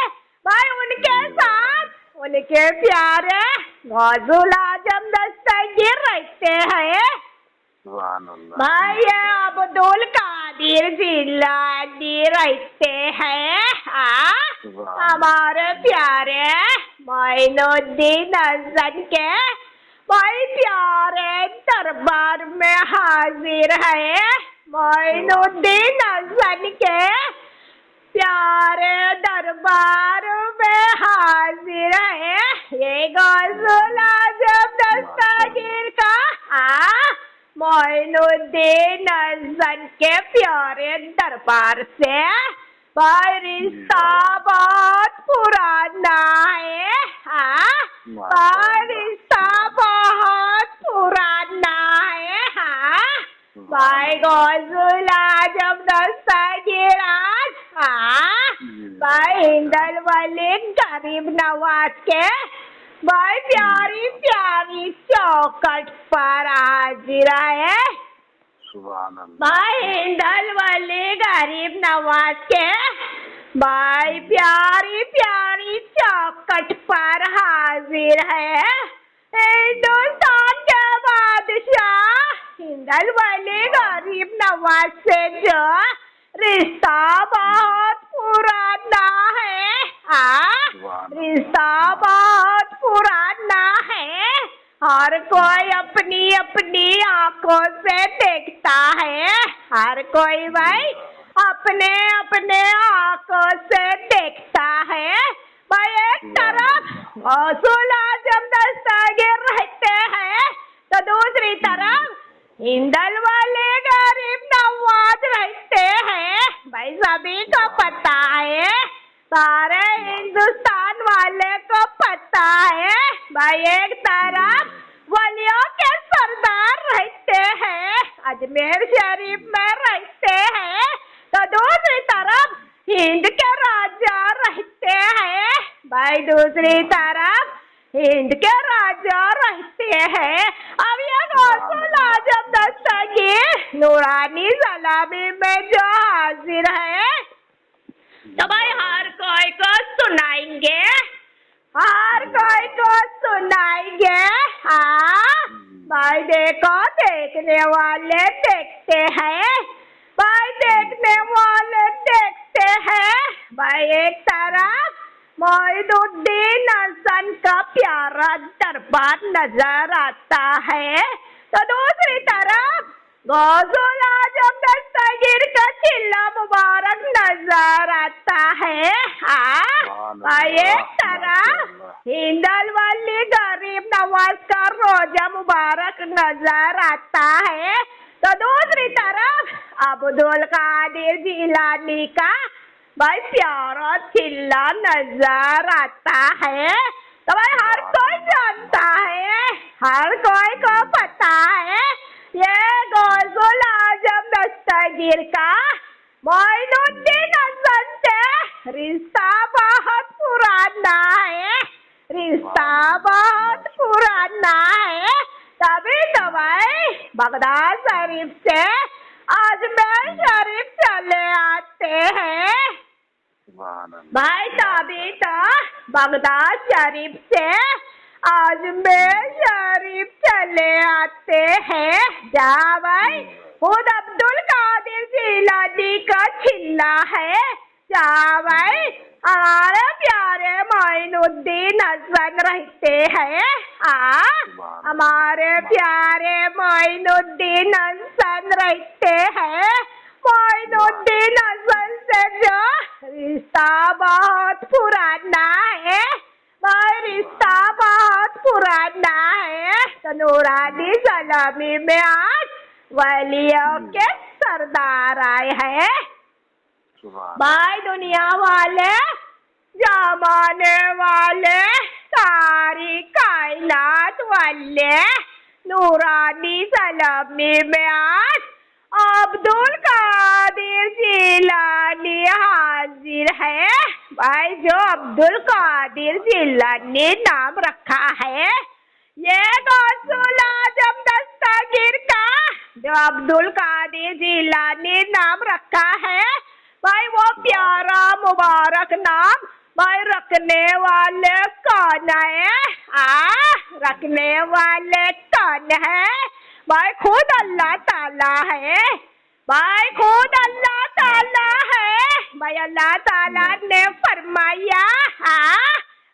भाई, उनके साथ उनके प्यारे गौसुल आजम दस्तगीर रहते हैं भाई। ये अब्दुल कादिर जिलानी रहते हैं। हमारे प्यारे मोइनुद्दीन हसन के भाई प्यारे दरबार में हाजिर है। मोइनुद्दीन हसन के प्यारे दरबार में हाजिर है। ये गौसुल आजम दस्तगीर का मोइनुद्दीन हसन के प्यारे दरबार से भाई रिश्ता बहुत पुराना है। हाँ भाई रिश्ता बहुत पुराना है। हाँ भाई गौसुल आजम दस्तगीर। हाँ भाई हिंदल वली गरीब नवाज के भाई प्यारी प्यारी चौखट पर हाजिर है। भाई हिंदल वली गरीब नवाज के भाई प्यारी प्यारी चौखट पर हाजिर है। हिंदुस्तान के बादशाह हिंदल वली गरीब नवाज से जो रिश्ता बहुत पुराना है। हाँ रिश्ता बहुत पुराना है। हर कोई अपनी अपनी आंखों से देखता है। हर कोई भाई अपने अपने आंखों से देखता है। भाई एक तरफ गौसुल आजम दस्तगीर रहते हैं तो दूसरी तरफ हिंदल वाले गरीब नवाज रहते हैं। भाई सभी को पता है, सारे हिंदुस्तान वाले को पता है। भाई एक तरफ वलियों के सरदार रहते हैं, अजमेर शरीफ में रहते हैं, तो दूसरी तरफ हिंद के राजा रहते हैं। भाई दूसरी तरफ हिंद के राजा रहते हैं। अब ये गौसुल आजम दस्तगीर नूरानी सलामी में जो हाजिर है तो भाई हर कोई को सुनाएंगे, हर कोई को सुनाएंगे। हाँ भाई देखो देखने वाले देखते हैं, भाई देखने वाले देखते हैं। भाई एक तरफ मोइनुद्दीन हसन का प्यारा दरबार नजर आता है तो दूसरी तरफ गौसुल आजम दस्तगीर का चिल्ला मुबारक नजर आता है। हाँ एक तरफ हिंदल वली गरीब नवाज का रोजा मुबारक नजर आता है तो दूसरी तरफ अब्दुल कादिर जिलानी का भाई प्यारा चिल्ला नजर आता है। तो भाई हर कोई जानता है, हर कोई को पता है ये गौसुल आजम दस्तगीर का मोइनुद्दीन हसन से रिश्ता बहुत पुराना है, रिश्ता बहुत पुराना है। तभी तो भाई बगदाद शरीफ से अजमेर शरीफ चले आते हैं। भाई तभी तो बगदाद शरीफ से अजमेर शरीफ चले आते हैं जहाँ भाई खुद अब्दुल कादिर जिलानी का चिल्ला है, जहाँ भाई हमारे प्यारे मोइनुद्दीन हसन रहते हैं। हमारे प्यारे मोइनुद्दीन हसन रहते हैं। मोइनुद्दीन हसन से जो रिश्ता बहुत पुराना है, भाई रिश्ता बहुत पुराना है तो नूरानी सलामी में आज वलियों के सरदार आए हैं। भाई दुनिया वाले जमाने वाले सारी कायनात वाले नूरानी सलामी में आज अब्दुल कादिर जिलानी हाजिर है। भाई जो अब्दुल कादिर जिलानी नाम रखा है ये गौसुल आजम दस्तगीर का जो अब्दुल कादिर जिलानी नाम रखा है भाई वो प्यारा मुबारक नाम भाई रखने वाले कौन है? रखने वाले कौन है? भाई खुद अल्लाह ताला है, भाई खुद अल्लाह ताला है। भाई अल्लाह ताला ने फरमाया,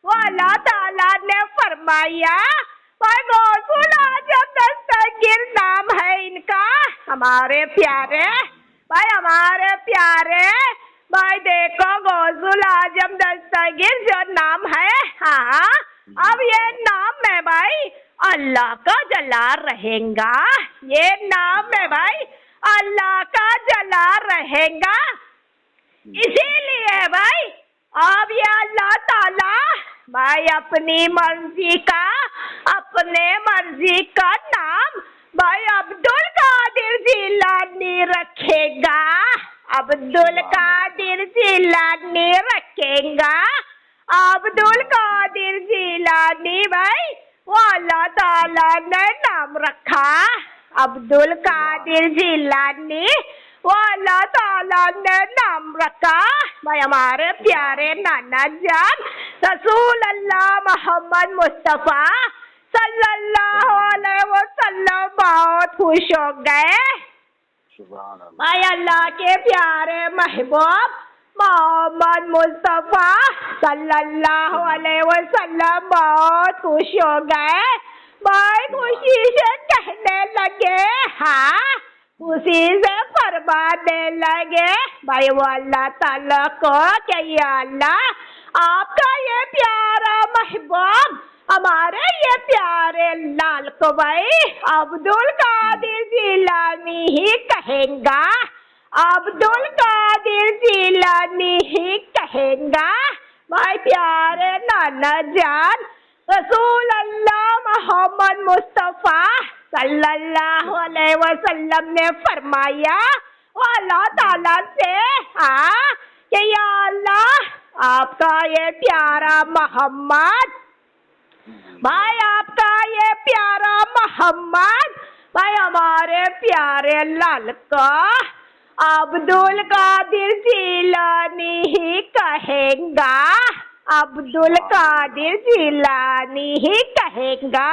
वो अल्लाह ताला ने फरमाया भाई गौसुल आजम दस्तगीर नाम है इनका। हमारे प्यारे भाई हमारे प्यारे भाई देखो गौसुल आजम दस्तगीर जो नाम है, अब ये नाम में भाई अल्लाह का जलाल रहेगा, ये नाम में भाई अल्लाह का जलाल रहेगा। इसीलिए भाई अब ये अल्लाह ताला भाई अपनी मर्जी का अपने मर्जी का नाम भाई अब्दुल कादिर जिलानी रखेगा। अब्दुल कादिर जिलानी रखेगा। अब्दुल कादिर जिलानी भाई वो अल्लाह ताला ने नाम रखा। अब्दुल कादिर जिलानी वो अल्लाह ताला ने नाम रखा। भाई हमारे प्यारे नाना जान रसूल अल्लाह मोहम्मद मुस्तफ़ा सल्लल्लाहु अलैहि वसल्लम बहुत खुश हो गए। भाई अल्लाह के प्यारे महबूब मोहम्मद मुस्तफ़ा सल्लल्लाहु अलैहि वसल्लम बहुत खुश हो गए। भाई खुशी से कहने लगे, हाँ खुशी से फरमाने लगे भाई वो अल्लाह ताला को कि या अल्लाह आपका ये प्यारा महबूब हमारे ये प्यारे लाल को भाई अब्दुल कादिर जिलानी ही कहेगा। अब्दुल कादिर जिलानी ही कहेगा। भाई प्यारे नाना जान रसूल अल्लाह मोहम्मद मुस्तफ़ा सल्लल्लाहु अलैहि वसल्लम ने फरमाया वो अल्लाह ताला से, हाँ कि या अल्लाह आपका ये प्यारा मोहम्मद भाई आपका ये प्यारा मोहम्मद भाई हमारे प्यारे लाल का अब्दुल कादिर जिलानी ही कहेगा। अब्दुल कादिर जिलानी ही कहेगा।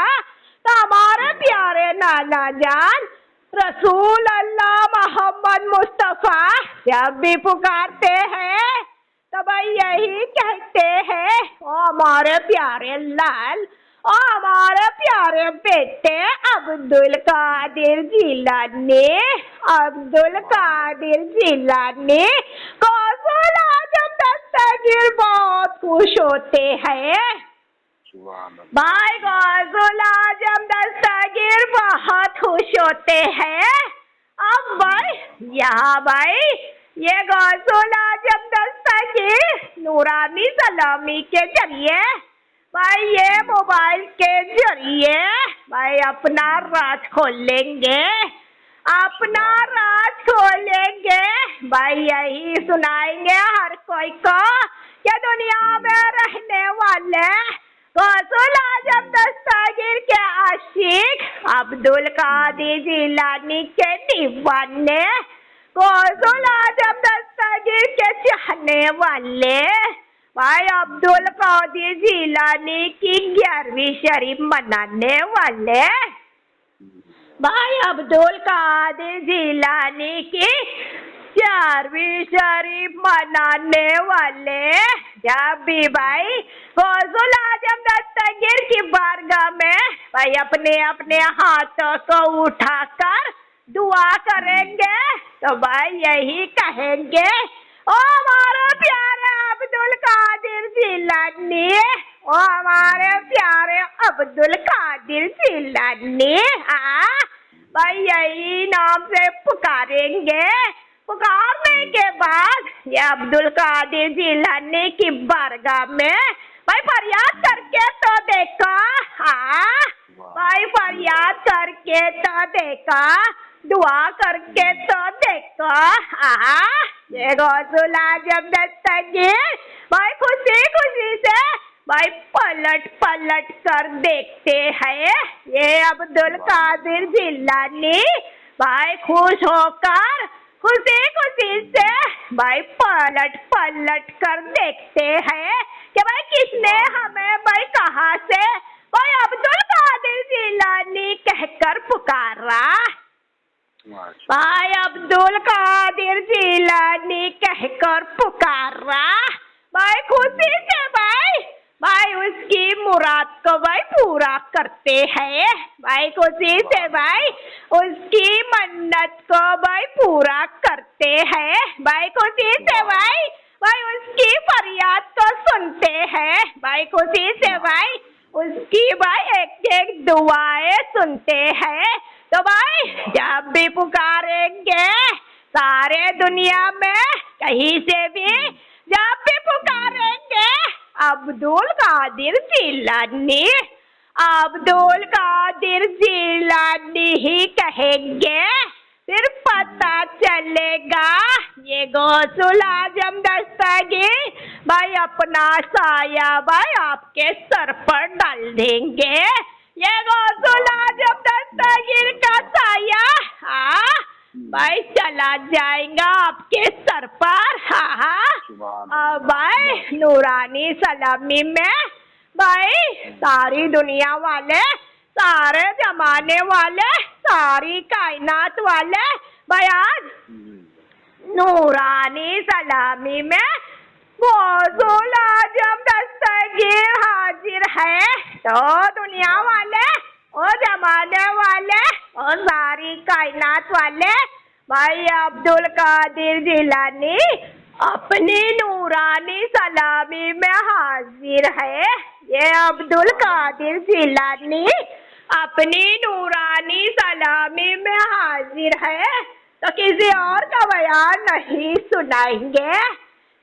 तो हमारे प्यारे नाना जान रसूल अल्लाह मोहम्मद मुस्तफ़ा जब भी पुकारते हैं तो भाई यही कहते हैं, ओ हमारे प्यारे लाल ओ हमारे प्यारे बेटे अब्दुल कादिर जिलानी। अब्दुल कादिर जिलानी गौसुल आजम दस्तगीर बहुत खुश होते हैं। भाई गौसुल आजम दस्तगीर बहुत खुश होते हैं। अब भाई यहाँ भाई ये गौसुल आजम दस्तगीर नूरानी सलामी के जरिए भाई ये मोबाइल के जरिए भाई अपना राज खोलेंगे। अपना राज खोलेंगे भाई यही सुनाएंगे हर कोई को कि दुनिया में रहने वाले गौसुल आजम दस्तगीर के आशिक अब्दुल कादिर जिलानी के दीवाने गौसुल आजम दस्तगीर के चाहने वाले भाई अब्दुल कादिर जिलानी की 11वीं शरीफ मनाने वाले भाई अब्दुल कादिर जिलानी की 4वीं शरीफ मनाने वाले जब भी भाई गौसुल आजम दस्तगीर की बारगाह में भाई अपने अपने हाथों को उठाकर दुआ करेंगे तो भाई यही कहेंगे, ओ हमारे प्यारे अब्दुल कादिर जिलानी ओ हमारे प्यारे अब्दुल कादिर जिलानी। हाँ भाई यही नाम से पुकारेंगे। पुकारने के बाद ये अब्दुल कादिर जिलानी की बारगाह में भाई फरियाद करके तो देखा। हाँ भाई फरियाद करके तो देखा, दुआ करके तो देखा। हाँ ये गौसुल आजम दस्तगीर भाई खुशी खुशी से भाई पलट पलट कर देखते हैं। ये अब्दुल कादिर जिलानी भाई खुश होकर खुशी खुशी से भाई पलट पलट कर देखते हैं कि भाई किसने हमें भाई कहाँ से भाई अब्दुल कादिर जिलानी कहकर पुकारा। भाई अब्दुल कादिर जिलानी कहकर पुकारा भाई खुशी से भाई उसकी मुराद को भाई पूरा करते हैं। भाई खुशी से भाई उसकी मन्नत को भाई पूरा करते हैं। भाई खुशी से भाई उसकी फरियाद को सुनते हैं। भाई खुशी से भाई उसकी भाई एक एक दुआएं सुनते हैं। तो भाई जब भी पुकारेंगे सारे दुनिया में कहीं से भी जब भी पुकारेंगे अब्दुल कादिर जिलानी, अब्दुल कादिर जिलानी ही कहेंगे, फिर पता चलेगा ये गौसुल आजम दस्तगीर भाई अपना साया भाई आपके सर पर डाल देंगे। ये गौसुल आजम दस्तगीर का साया हाँ भाई चला जाएगा आपके सर पर। हाँ भाई नूरानी सलामी में भाई सारी दुनिया वाले, सारे जमाने वाले, सारी कायनात वाले बयान नूरानी सलामी में गौसुल आजम दस्तगीर हाजिर है। तो दुनिया वाले और जमाने वाले और सारी कायनात वाले भाई अब्दुल कादिर जिलानी अपनी नूरानी सलामी में हाजिर है। ये अब्दुल कादिर जिलानी अपनी नूरानी सलामी में हाजिर है। तो किसी और का बयान नहीं सुनाएंगे,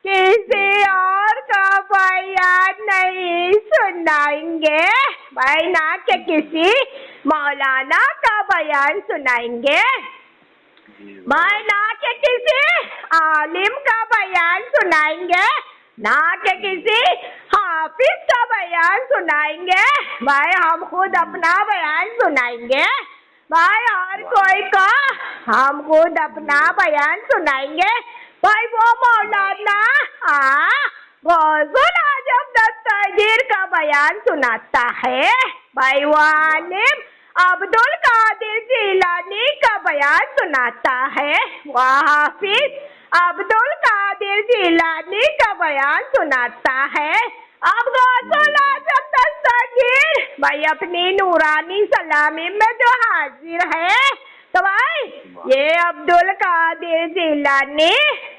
किसी और का बयान नहीं सुनाएंगे भाई, ना कि किसी मौलाना का बयान सुनाएंगे भाई, ना कि किसी आलिम का बयान सुनाएंगे, ना कि किसी हाफिज का बयान सुनाएंगे भाई, हम खुद अपना बयान सुनाएंगे भाई, हर कोई का हम खुद अपना बयान सुनाएंगे भाई। वो मौलाना गौसुल आजम दस्तगीर का बयान सुनाता है भाई, वो आलिम अब्दुल कादिर जिलानी का बयान सुनाता है, वो हाफिज अब्दुल कादिर जिलानी का बयान सुनाता है। अब गौसुल आजम दस्तगीर भाई अपनी नूरानी सलामी में जो हाजिर है, तो भाई ये अब्दुल कादिर जिलानी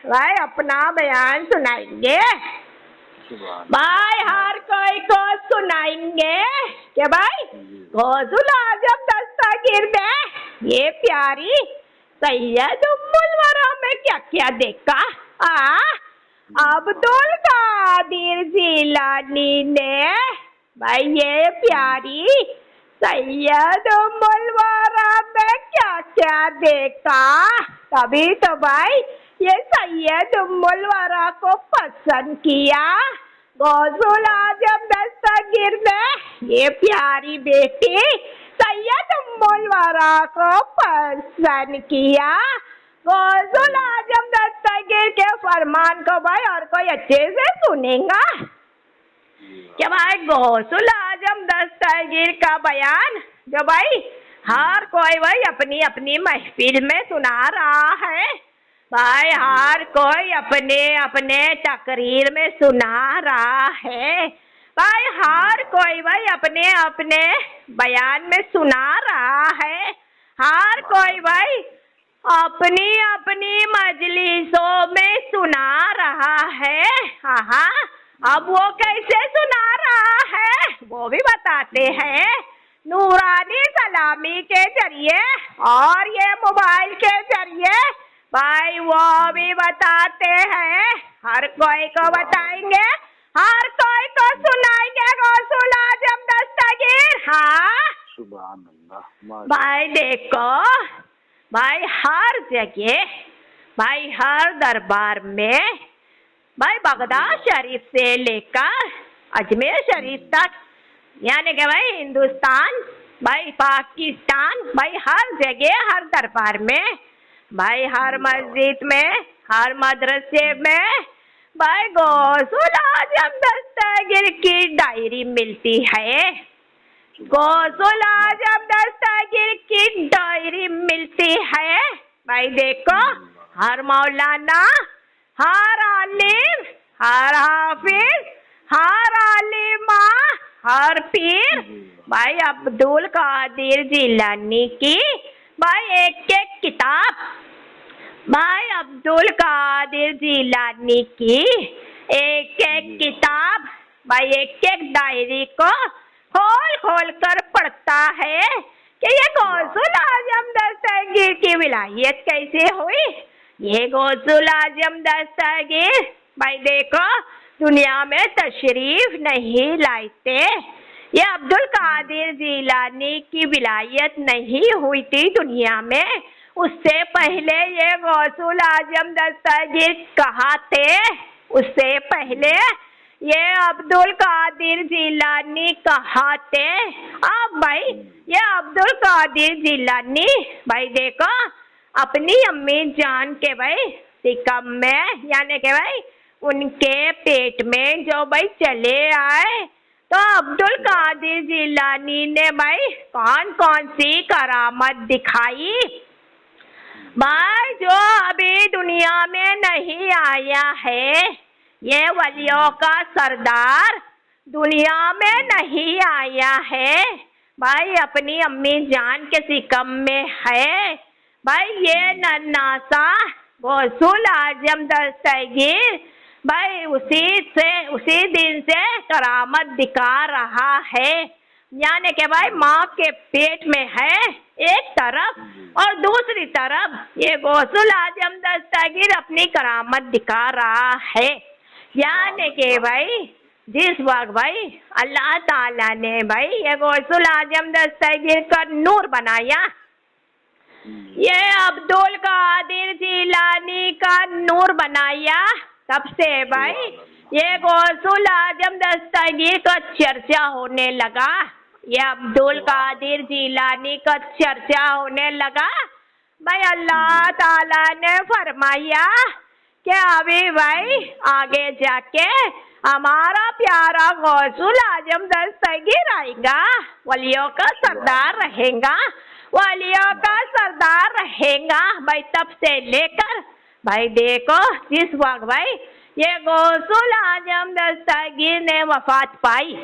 भाई अपना बयान सुनाएंगे भाई, हर कोई को सुनाएंगे कि भाई गौसुल आजम दस्तगीर में ये प्यारी सैयद उम्मुल वरा में क्या क्या देखा। अब्दुल कादिर जिलानी ने भाई ये प्यारी सैयद उम्मुल वरा में क्या क्या देखा, तभी तो भाई ये सैयद उम्मुल वरा को पसंद किया। गौसुल आजम दस्तगीर ने ये प्यारी बेटी सैयद उम्मुल वरा को पसंद किया। गौसुल आजम दस्तगीर के फरमान को भाई और कोई अच्छे से सुनेगा क्या भाई, गौसुल आजम दस्तगीर का बयान जो भाई हर कोई भाई अपनी अपनी महफिल में सुना रहा है भाई, हर कोई अपने अपने तकरीर में सुना रहा है भाई, हर कोई भाई अपने अपने बयान में सुना रहा है, हर कोई भाई अपनी अपनी मजलिसों में सुना रहा है। हाँ, अब वो कैसे सुना रहा है वो भी बताते हैं नूरानी सलामी के जरिए और ये मोबाइल के जरिए भाई, वो भी बताते हैं, हर कोई को बताएंगे, हर कोई को सुनाएंगे गौसुल आजम दस्तगीर। हाँ सुभान अल्लाह भाई देखो भाई हर जगह भाई हर दरबार में भाई बगदाद शरीफ से लेकर अजमेर शरीफ तक, यानी कि भाई हिंदुस्तान भाई पाकिस्तान भाई हर जगह हर दरबार में भाई, हर मस्जिद में, हर मदरसे में भाई गौसुल आजम दस्तगीर की डायरी मिलती है, गौसुल आजम दस्तगीर की डायरी मिलती है भाई। देखो हर मौलाना, हर आलिम, हर हाफिज, हर आलिमा, हर पीर भाई अब्दुल कादिर जिलानी की भाई एक एक किताब भाई अब्दुल कादिर जिलानी की एक एक किताब भाई एक एक डायरी को खोल खोल कर पढ़ता है कि ये गौसुल आजम दस्तगीर की विलायत कैसे हुई, ये गौसुल आजम दस्तगीर भाई देखो दुनिया में तशरीफ नहीं लाते। ये अब्दुल कादिर जिलानी की विलायत नहीं हुई थी दुनिया में, उससे पहले ये गौसुल आजम दस्तगीर कहाँ थे? उससे पहले ये अब्दुल कादिर जिलानी कहाँ थे? अब भाई ये अब्दुल कादिर जिलानी भाई देखो अपनी अम्मी जान के भाई सिकम में यानी के भाई उनके पेट में जो भाई चले आए, तो अब्दुल कादिर जिलानी ने भाई कौन कौन सी करामत दिखाई? भाई जो अभी दुनिया में नहीं आया है, ये वलियों का सरदार दुनिया में नहीं आया है भाई, अपनी अम्मी जान के सिकम में है भाई। ये नन्ना गौसुल आजम दस्तगीर भाई उसी दिन से करामत दिखा रहा है, यानी कि भाई माँ के पेट में है एक तरफ और दूसरी तरफ ये गौसुल आजम दस्तगीर अपनी करामत दिखा रहा है। यानी कि भाई जिस वक्त भाई अल्लाह ताला ने भाई ये गौसुल आजम दस्तगीर का नूर बनाया, ये अब्दुल कादिर जिलानी का नूर बनाया, तब से भाई ये गौसुल आजम दस्तगीर का चर्चा होने लगा, ये अब्दुल कादिर जिलानी का चर्चा होने लगा। भाई अल्लाह ताला ने फरमाया कि अभी भाई आगे जाके हमारा प्यारा गौसुल आजम दस्तगीर आएगा, वलियों का सरदार रहेगा, वलियों का सरदार रहेगा भाई। तब से लेकर भाई देखो जिस वक्त भाई ये गौसुल आजम दस्तगीर ने वफात पाई,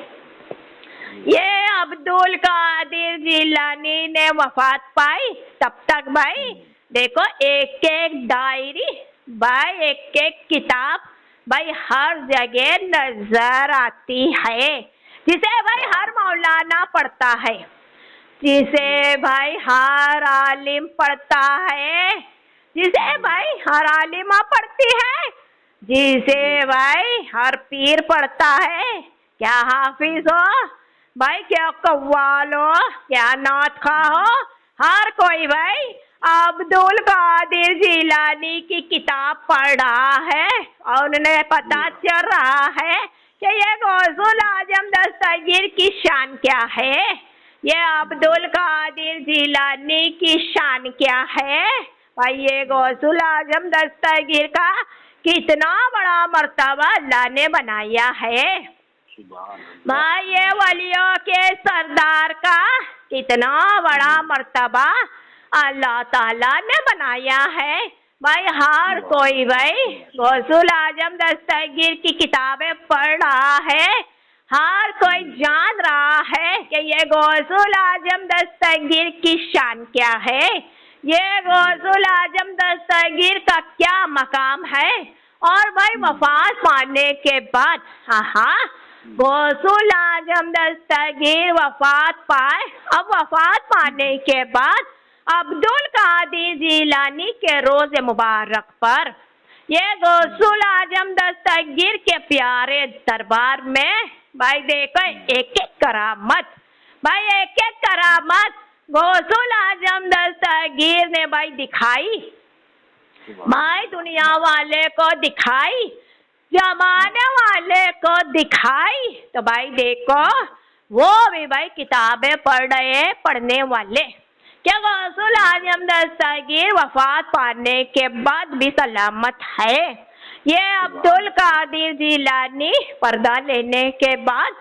ये अब्दुल कादिर जिलानी ने वफात पाई, तब तक भाई देखो एक एक डायरी भाई एक एक किताब भाई हर जगह नजर आती है, जिसे भाई हर मौलाना पढ़ता है, जिसे भाई हर आलिम पढ़ता है, जिसे भाई हर आलिमा पढ़ती है, जिसे भाई हर पीर पढ़ता है, क्या हाफिज हो भाई, क्या कव्वाल हो, क्या नात खा हो, हर कोई भाई अब्दुल कादिर जिलानी की किताब पढ़ रहा है और उन्हें पता चल रहा है कि ये गौसुल आजम दस्तगीर की शान क्या है, ये अब्दुल कादिर जिलानी की शान क्या है भाई। ये गौसुल आजम दस्तगीर का कितना बड़ा मर्तबा अल्लाह ने बनाया है भाई, ये वलियों के सरदार का कितना बड़ा मर्तबा अल्लाह ताला ने बनाया है भाई। हर कोई भाई गौसुल आजम दस्तगीर की किताबें पढ़ रहा है, हर कोई जान रहा है कि ये गौसुल आजम दस्तगीर की शान क्या है, ये गौसुल आजम दस्तगीर का क्या मकाम है। और भाई वफात पाने के बाद हाँ गौसुल आजम दस्तगीर वफात पाए, अब वफात पाने के बाद अब्दुल कादिर जिलानी के रोज़े मुबारक पर ये गौसुल आजम दस्तगीर के प्यारे दरबार में भाई देखो एक एक करामत भाई एक एक करामत गौसुल आजम दस्तगीर ने भाई दिखाई, भाई दुनिया वाले को दिखाई, जमाने वाले को दिखाई। तो भाई देखो वो भी भाई किताबें पढ़ रहे पढ़ने वाले, क्या गौसुल आजम दस्तगीर वफात पाने के बाद भी सलामत है। ये अब्दुल कादिर जिलानी पर्दा लेने के बाद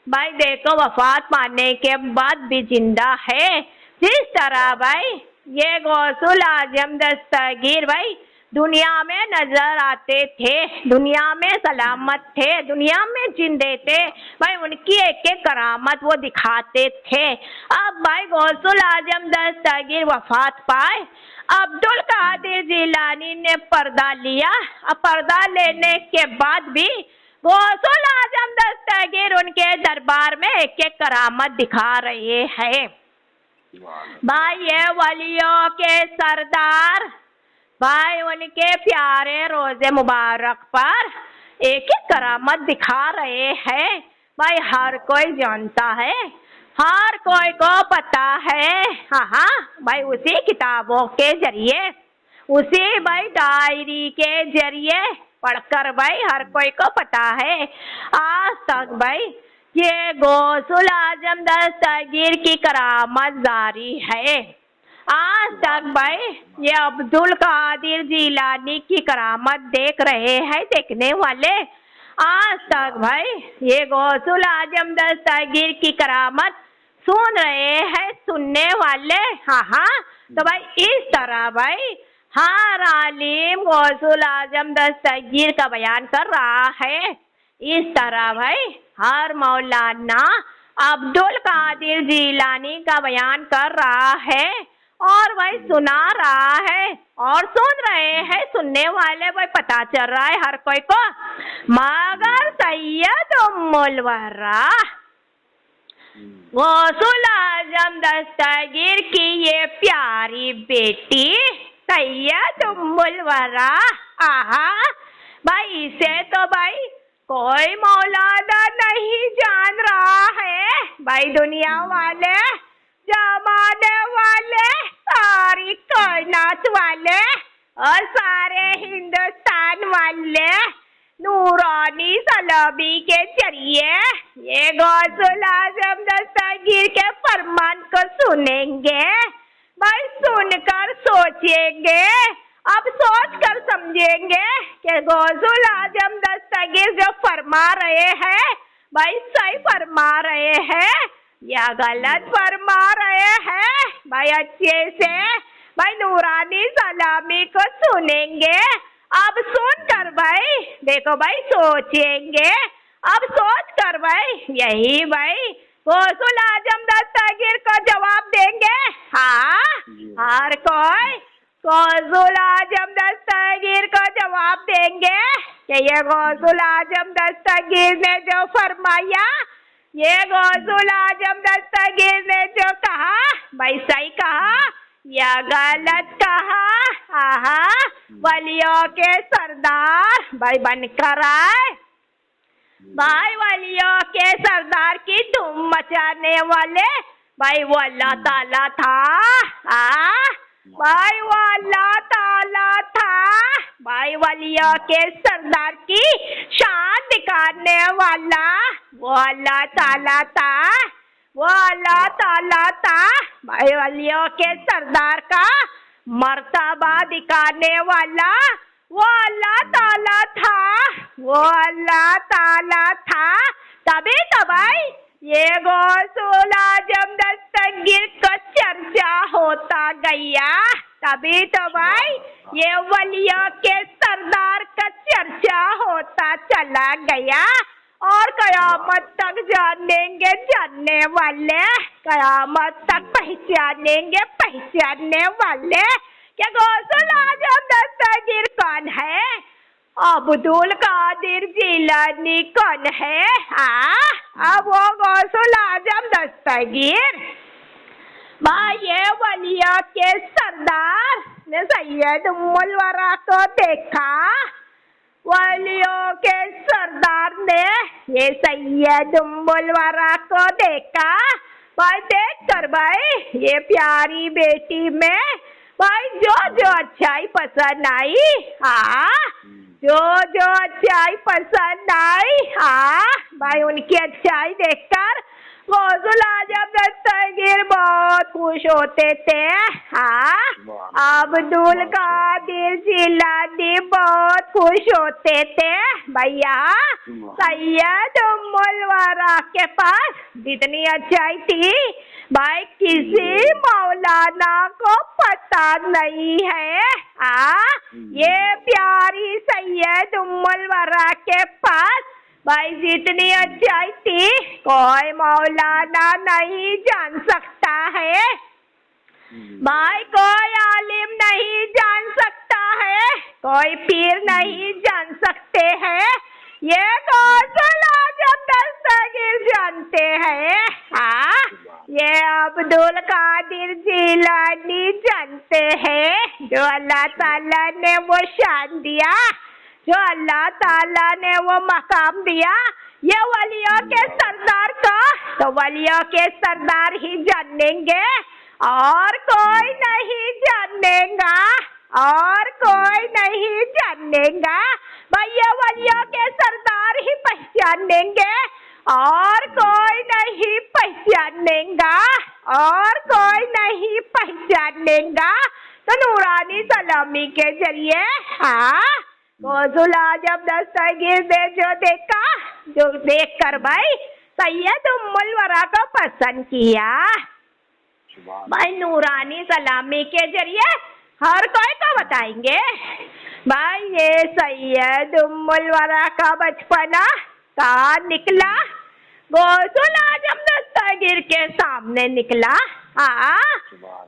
भाई देखो वफात पाने के बाद भी जिंदा है। जिस तरह भाई ये गौसुल आजम दस्तगीर भाई दुनिया में नजर आते थे, दुनिया में सलामत थे, दुनिया में जिंदे थे भाई, उनकी एक एक करामत वो दिखाते थे। अब भाई गौसुल आजम दस्तगीर वफात पाए, अब्दुल कादिर जिलानी ने पर्दा लिया। अब पर्दा लेने के बाद भी गौसुल आजम दस्तगीर उनके दरबार में एक एक करामत दिखा रहे हैं। भाई ये वलियों के सरदार भाई उनके प्यारे रोजे मुबारक पर एक ही करामत दिखा रहे हैं। भाई हर कोई जानता है, हर कोई को पता है। हाँ हाँ भाई, उसी किताबों के जरिए, उसी भाई डायरी के जरिए पढ़कर भाई हर कोई को पता है। आज तक भाई ये गौसुल आजम दस्तगीर की करामत जारी है। आज तक भाई ये अब्दुल कादिर जिलानी की करामत देख रहे हैं देखने वाले। आज तक भाई ये गौसुल आजम दस्तगीर की करामत सुन रहे हैं सुनने वाले। हाँ हाँ, तो भाई इस तरह भाई हर आलिम गौसुल आजम दस्तगीर का बयान कर रहा है। इस तरह भाई हर मौलाना अब्दुल कादिर जिलानी का बयान कर रहा है और भाई सुना रहा है और सुन रहे हैं सुनने वाले भाई, पता चल रहा है हर कोई को। मगर सैयद उम्मुल वरा गौसुल आजम दस्तगीर की ये प्यारी बेटी सैयद उम्मुल वरा, आहा भाई इसे तो भाई कोई मौलाना नहीं जान रहा है। भाई दुनिया वाले, जमाने वाले, सारी कायनात वाले और सारे हिंदुस्तान वाले नूरानी सलामी के जरिए ये गौसुल आजम दस्तगीर के फरमान को सुनेंगे भाई, सुनकर सोचेंगे, अब सोच कर समझेंगे कि गौसुल आजम दस्तगीर जो फरमा रहे हैं भाई सही फरमा रहे हैं या गलत फरमा रहे हैं। भाई अच्छे से भाई नूरानी सलामी को सुनेंगे। अब सुन कर भाई देखो भाई सोचेंगे, अब सोच कर भाई यही भाई गौसुल आजम दस्तगीर को जवाब देंगे। हाँ हर कोई गौसुल आजम दस्तगीर को जवाब देंगे कि ये गौसुल आजम दस्तगीर ने जो फरमाया, ये गौसुल आजम दस्तगीर ने जो कहा भाई सही कहा या गलत कहा। आहा वलियों के सरदार भाई बनकर आए, भाई वलियों के सरदार की धूम मचाने वाले भाई वो अल्लाह ताला था। भाई वो अल्लाह ताला था, भाई वलियों के सरदार की शान दिखाने वाला वो अल्लाह ताला था, वो अल्लाह ताला था। भाई वलियों के सरदार का मर्तबा दिखाने वाला वो अल्लाह ताला था, वो अल्लाह ताला था। तभी तो भाई ये गौसुल आजम दस्तगीर का चर्चा होता गया, तभी तो भाई ये वलियों के सरदार का चर्चा होता चला गया। और कयामत तक जानेंगे जानने वाले, कयामत तक पहचानेंगे पहचानने वाले कि गौसुल आजम दस्तगीर कौन है, अब्दुल कादिर जिलानी कौन है। अब वो गौसुल आजम दस्तगीर भाई ये वलियों के सरदार ने सैयद उम्मुल वरा को देखा, वलियों के सरदार ने ये सैयद उम्मुल वरा को देखा। भाई देख कर भाई ये प्यारी बेटी में भाई जो जो अच्छाई पसंद आई, जो जो अच्छाई पसंद आई, भाई उनकी अच्छाई देखकर गौसुल आजम दस्तगीर बहुत खुश होते थे। अब्दुल कादिर जिलानी बहुत खुश होते थे। भैया सैयद उम्मुल वरा के पास जितनी अच्छाई थी भाई किसी मौलाना को पता नहीं है। ये प्यारी सैयद उम्मुल वरा के पास भाई जितनी अच्छाई थी कोई मौलाना नहीं जान सकता है, भाई कोई आलिम नहीं जान सकता है, कोई पीर नहीं जान सकते हैं, ये गौसुल आजम दस्तगीर जानते हैं। ये अब्दुल कादिर जिलानी जानते हैं, जो अल्लाह ताला ने वो शान दिया, जो अल्लाह ताला ने वो मकाम दिया, ये वलियों के सरदार को तो वलियों के सरदार ही जानेंगे, और कोई नहीं जानेगा, और कोई नहीं जानेगा। भाई ये वलियों के सरदार ही पहचानेंगे, और कोई नहीं पहचानेगा, और कोई नहीं पहचानेगा। तो नूरानी सलामी के जरिए हाँ गौसुल आजम दस्तगीर ने जो देखा, जो देख कर भाई सैयद उम्मुल वरा को पसंद किया। भाई नूरानी सलामी के जरिए हर कोई को बताएंगे भाई ये सैयद उम्मुल वरा का बचपना कहाँ निकला, गौसुल आजम दस्तगीर के सामने निकला। हाँ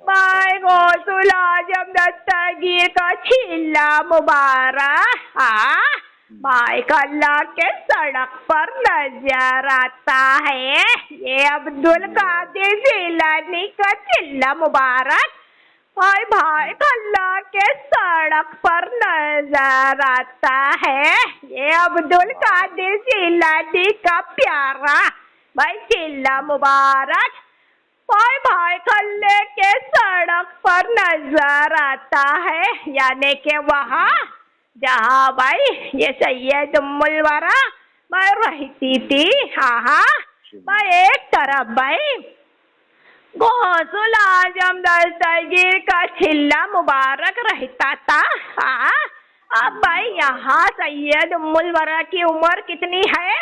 भाई गौसुल आजम दस्तगीर का छिल्ला मुबारक हाँ भाई अल्लाह के सड़क पर नजर आता है। ये अब्दुल कादिर जिलानी का छिल्ला मुबारक भाई अल्लाह के सड़क पर नजर आता है। ये अब्दुल कादिर जिलानी का प्यारा भाई छिल्ला मुबारक भाई कल्ले के सड़क पर नजर आता है, यानी के वहाँ जहाँ भाई ये सैयद उम्मुल वरा भाई रहती थी। हाँ भाई एक तरफ भाई गौसुल आजम दस्तगीर का छिल्ला मुबारक रहता था। हाँ अब भाई यहाँ सैयद उम्मुल वरा की उम्र कितनी है,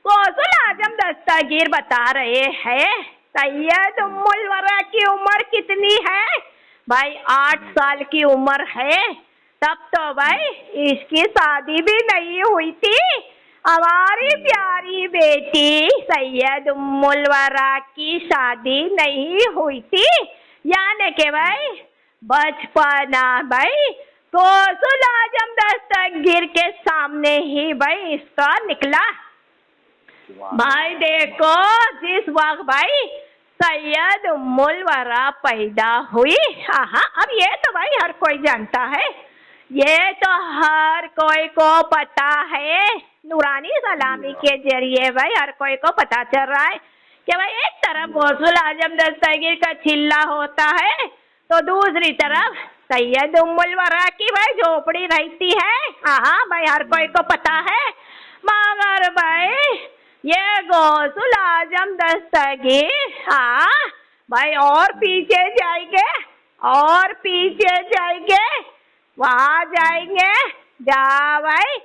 गौसुल आजम दस्तगीर बता रहे हैं सैयद उम्मुल वरा की उम्र कितनी है भाई 8 साल की उम्र है। तब तो भाई इसकी शादी भी नहीं हुई थी। हमारी प्यारी बेटी सैयद उम्मुल वरा की शादी नहीं हुई थी, यानी के भाई बचपना भाई गौसुल आजम दस्तगीर के सामने ही भाई इसका निकला। भाई देखो जिस वक्त भाई सैयद उम्मुल वरा पैदा हुई, हाँ अब ये तो भाई हर कोई जानता है, ये तो हर कोई को पता है। नूरानी सलामी के जरिए भाई हर कोई को पता चल रहा है कि भाई एक तरफ गौसुल आजम दस्तगीर का छिल्ला होता है, तो दूसरी तरफ सैयद उम्मुल वरा की भाई झोपड़ी रहती है। हाँ भाई हर कोई को पता है, मगर भाई ये गौसुल आजम दस्तगीर हाँ भाई और पीछे जाएंगे, और पीछे जाएंगे, वहाँ जाएंगे जहाँ भाई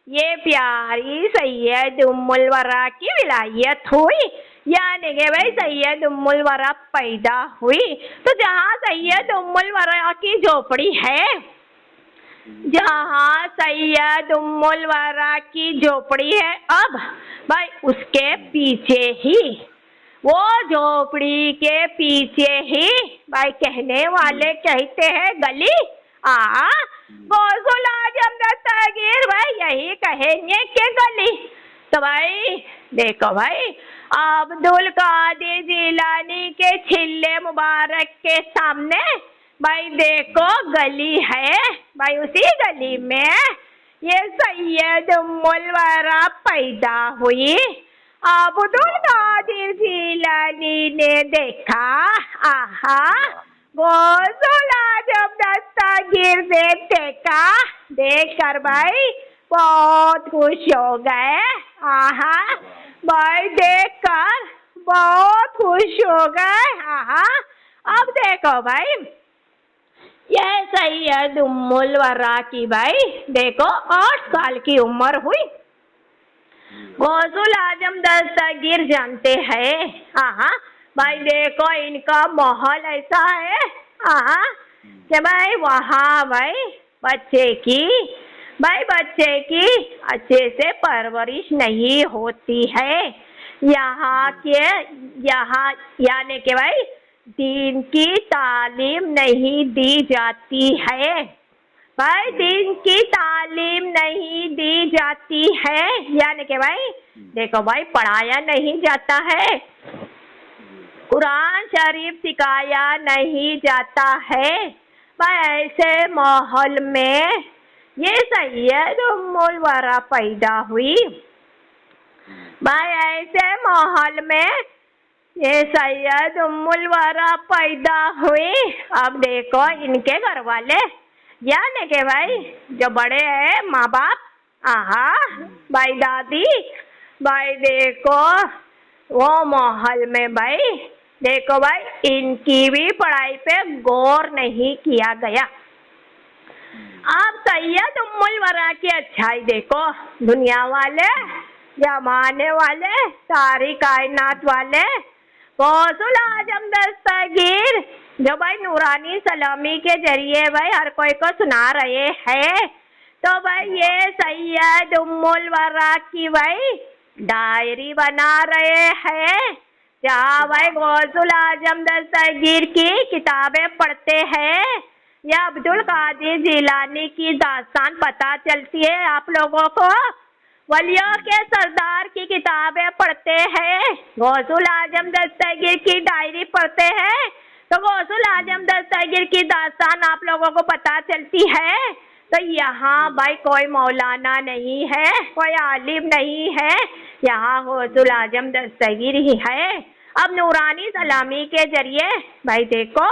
ये प्यारी सैयद उम्मुल वरा की विलायत हुई, यानी कि भाई सैयद उम्मुल वरा पैदा हुई। तो जहाँ सैयद उम्मुल वरा की झोपड़ी है, जहाँ सैयद उम्मुल वरा की झोपड़ी है, अब भाई उसके पीछे ही वो झोपड़ी के पीछे ही भाई कहने वाले कहते हैं गली। गौसुल आजम दस्तगीर भाई यही कहेंगे कि गली। तो भाई देखो भाई अब्दुल कादिर जिलानी के छिल्ले मुबारक के सामने भाई देखो गली है, भाई उसी गली में ये सैयद उम्मुल वरा पैदा हुई। अब्दुल कादिर जिलानी ने देखा, आहा गौसुल आजम दस्तगीर ने देखा, देख कर भाई बहुत खुश हो गए। आहा भाई देख कर बहुत खुश हो गए। आहा अब देखो भाई ये सैयद उम्मुल वरा की भाई देखो 8 साल की उम्र हुई। गौसुल आजम दस्तगीर जानते हैं हाँ भाई देखो इनका माहौल ऐसा है हाँ कि भाई वहाँ भाई बच्चे की अच्छे से परवरिश नहीं होती है। यहाँ यानी कि भाई दीन की तालीम नहीं दी जाती है, भाई दीन की तालीम नहीं दी जाती है, यानी कि भाई देखो भाई पढ़ाया नहीं जाता है। कुरान शरीफ सिखाया नहीं जाता है। भाई ऐसे माहौल में ये सैयद उम्मुल वरा पैदा हुई। भाई ऐसे माहौल में ये सैयद उम्मुल वरा पैदा हुई। अब देखो इनके घर वाले यानी कि भाई जो बड़े हैं माँ बाप, आहा भाई दादी, भाई देखो वो माहौल में भाई देखो भाई इनकी भी पढ़ाई पे गौर नहीं किया गया। आप सैयद उम्मुल वरा की अच्छाई देखो, दुनिया वाले, जमाने वाले, सारी कायनात वाले, गौसुल आजम दस्तगीर जो भाई नूरानी सलामी के जरिए भाई हर कोई को सुना रहे हैं। तो भाई ये सैयद उम्मुल वरा की भाई डायरी बना रहे हैं, जहाँ भाई गौसुल आजम दस्तगीर की किताबें पढ़ते हैं या अब्दुल कादिर जिलानी की दास्तान पता चलती है आप लोगों को, वलियों के सरदार की किताबें पढ़ते हैं, गौसुल आजम दस्तगीर की डायरी पढ़ते हैं, तो गौसुल आजम दस्तगीर की दास्तान आप लोगों को पता चलती है। तो यहाँ भाई कोई मौलाना नहीं है, कोई आलिम नहीं है, यहाँ गौसुल आजम दस्तगीर ही है। अब नूरानी सलामी के जरिए भाई देखो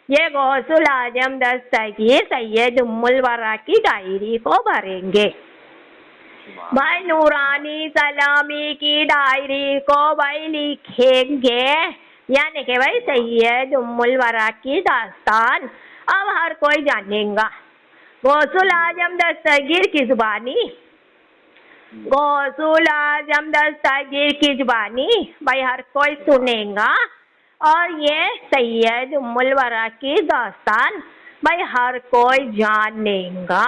ये गौसुल आजम दस्तगीर सैयद उम्मुल वरा की डायरी को भरेंगे। भाई नूरानी सलामी की डायरी को भाई लिखेंगे, यानी कि भाई सैयद उम्मुल वरा की दास्तान अब हर कोई जानेगा। गौसुल आजम दस्तगीर की जुबानी, गौसुल आजम दस्तगीर की जुबानी भाई हर कोई सुनेगा, और ये सैयद उम्मुल वरा की दास्तान भाई हर कोई जानेगा।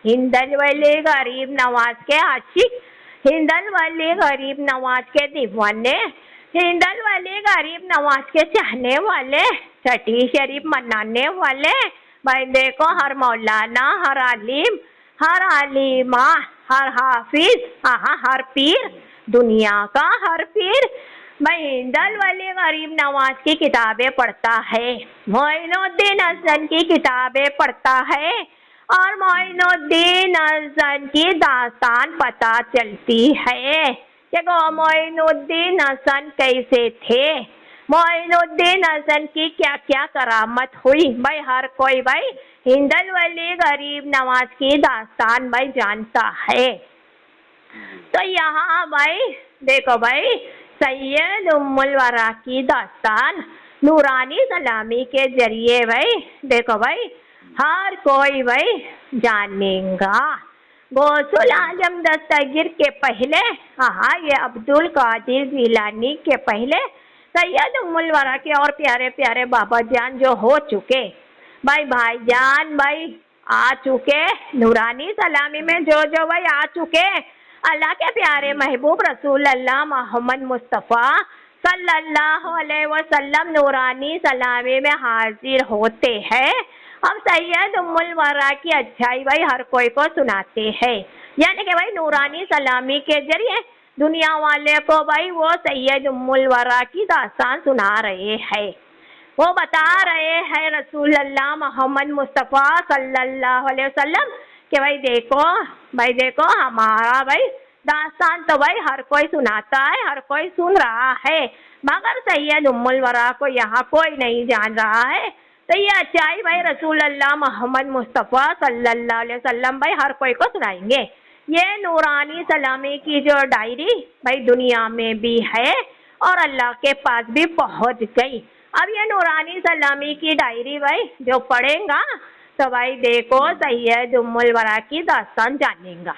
हिंदल वली गरीब नवाज के आशिक, हिंदल वली गरीब नवाज के दीवाने, हिंदल वली गरीब नवाज के चाहने वाले, छठी शरीफ मनाने वाले, भाई देखो हर मौलाना, हर आलिम, हर आलिमा, हर हाफिज, हर पीर, दुनिया का हर पीर भाई हिंदल वली गरीब नवाज की किताबें पढ़ता है, मोइनुद्दीन हसन की किताबें पढ़ता है, और मोइनुद्दीन हसन की दास्तान पता चलती है कि मोइनुद्दीन हसन कैसे थे, मोइनुद्दीन हसन की क्या क्या करामत हुई। भाई हर कोई भाई हिंदल वली गरीब नवाज की दास्तान भाई जानता है। तो यहाँ भाई देखो भाई सैयद उम्मुल वरा की दास्तान नूरानी सलामी के जरिए भाई देखो भाई हर कोई भाई जानेगा। गौसुल आजम दस्तगीर के पहले, ये अब्दुल कादिर जिलानी के पहले सैयद उम्मुल वरा के और प्यारे प्यारे बाबा जान जो हो चुके, भाईजान भाई आ चुके, नूरानी सलामी में जो जो भाई आ चुके, अल्लाह के प्यारे महबूब रसूल अल्लाह मोहम्मद मुस्तफ़ा सल्लल्लाहु अलैहि वसल्लम नूरानी सलामी में हाजिर होते हैं। अब सैयद उम्मुल वरा की अच्छाई भाई हर कोई को सुनाते हैं, यानी कि भाई नूरानी सलामी के जरिए दुनिया वाले को भाई वो सैयद उम्मुल वरा की दास्तान सुना रहे हैं। वो बता रहे हैं रसूल अल्लाह मोहम्मद मुस्तफ़ा सल्लल्लाहु अलैहि वसल्लम कि भाई देखो हमारा भाई दास्तान तो भाई हर कोई सुनाता है, हर कोई सुन रहा है, मगर सैयद उम्मुल वरा को यहाँ कोई नहीं जान रहा है। तो ये अच्छाई भाई रसूल अल्लाह मोहम्मद मुस्तफ़ा सल्लल्लाहु अलैहि वसल्लम भाई हर कोई को सुनाएंगे। ये नूरानी सलामी की जो डायरी भाई दुनिया में भी है और अल्लाह के पास भी पहुँच गई। अब ये नूरानी सलामी की डायरी भाई जो पढ़ेगा तो भाई देखो सैयद उम्मुल वरा की दास्तान जानेगा।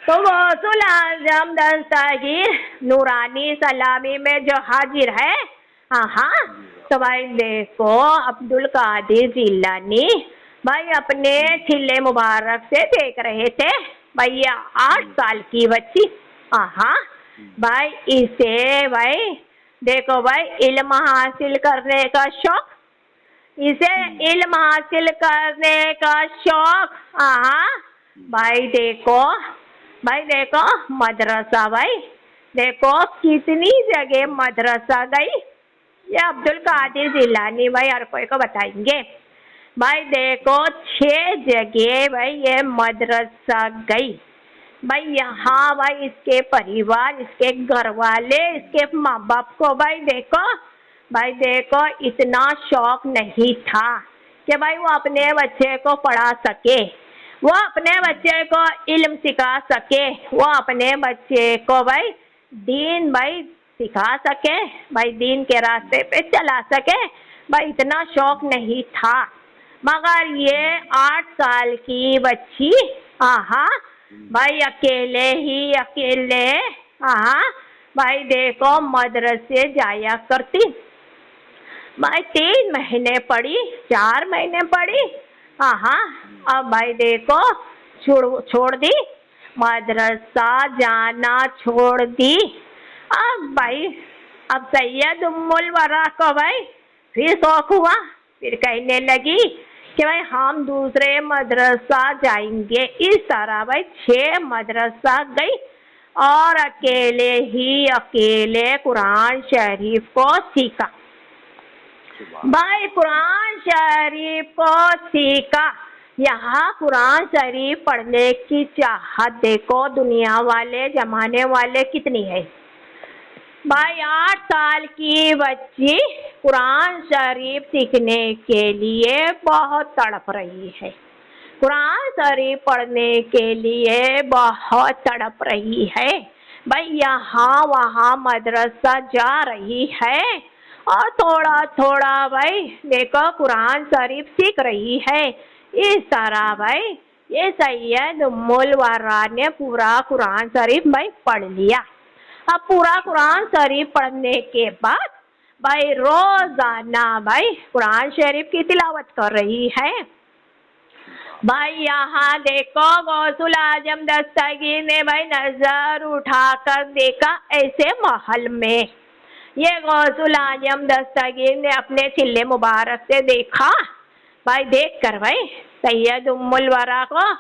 तो गौसुल आजम दस्तगीर नूरानी सलामी में जो हाजिर है, तो भाई देखो अब्दुल कादिर जिलानी भाई अपने छिल्ले मुबारक से देख रहे थे भाई ये 8 साल की बच्ची, भाई इसे भाई देखो भाई इल्म हासिल करने का शौक, इसे इल्म हासिल करने का शौक, भाई देखो मदरसा भाई देखो कितनी जगह मदरसा गई, ये अब्दुल कादिर जिलानी भाई हर कोई को बताएंगे। भाई देखो 6 जगह भाई ये मदरसा गई भाई। यहाँ भाई इसके परिवार, इसके घर वाले, इसके माँ बाप को भाई देखो इतना शौक नहीं था कि भाई वो अपने बच्चे को पढ़ा सके, वो अपने बच्चे को इल्म सिखा सके, वो अपने बच्चे को भाई दीन भाई सिखा सके, भाई दीन के रास्ते पे चला सके, भाई इतना शौक नहीं था। मगर ये 8 साल की बच्ची भाई अकेले भाई देखो मदरसे जाया करती। भाई 3 महीने पढ़ी, 4 महीने पढ़ी, अब भाई देखो छोड़ दी, मदरसा जाना छोड़ दी। अब सैयद उम्मुल वरा को भाई फिर शौक हुआ, फिर कहने लगी कि भाई हम दूसरे मदरसा जाएंगे। इस तरह भाई 6 मदरसा गई और अकेले कुरान शरीफ को सीखा। भाई कुरान शरीफ को सीखा। यहाँ कुरान शरीफ पढ़ने की चाहत देखो दुनिया वाले जमाने वाले कितनी है। भाई 8 साल की बच्ची कुरान शरीफ सीखने के लिए बहुत तड़प रही है, कुरान शरीफ पढ़ने के लिए बहुत तड़प रही है। भाई यहाँ वहाँ मदरसा जा रही है और थोड़ा थोड़ा भाई देखो कुरान शरीफ सीख रही है। इस तरह भाई ये सैयद उम्मुल वरा ने पूरा कुरान शरीफ भाई पढ़ लिया। अब पूरा कुरान शरीफ पढ़ने के बाद भाई रोजाना भाई कुरान शरीफ की तिलावत कर रही है। भाई यहाँ देखो गौसुल आजम दस्तगीर ने भाई नजर उठाकर देखा ऐसे महल में। ये गौसुल आजम दस्तगीर ने अपने चिल्ले मुबारक से देखा। भाई देख कर भाई सैयद उम्मुल वरा को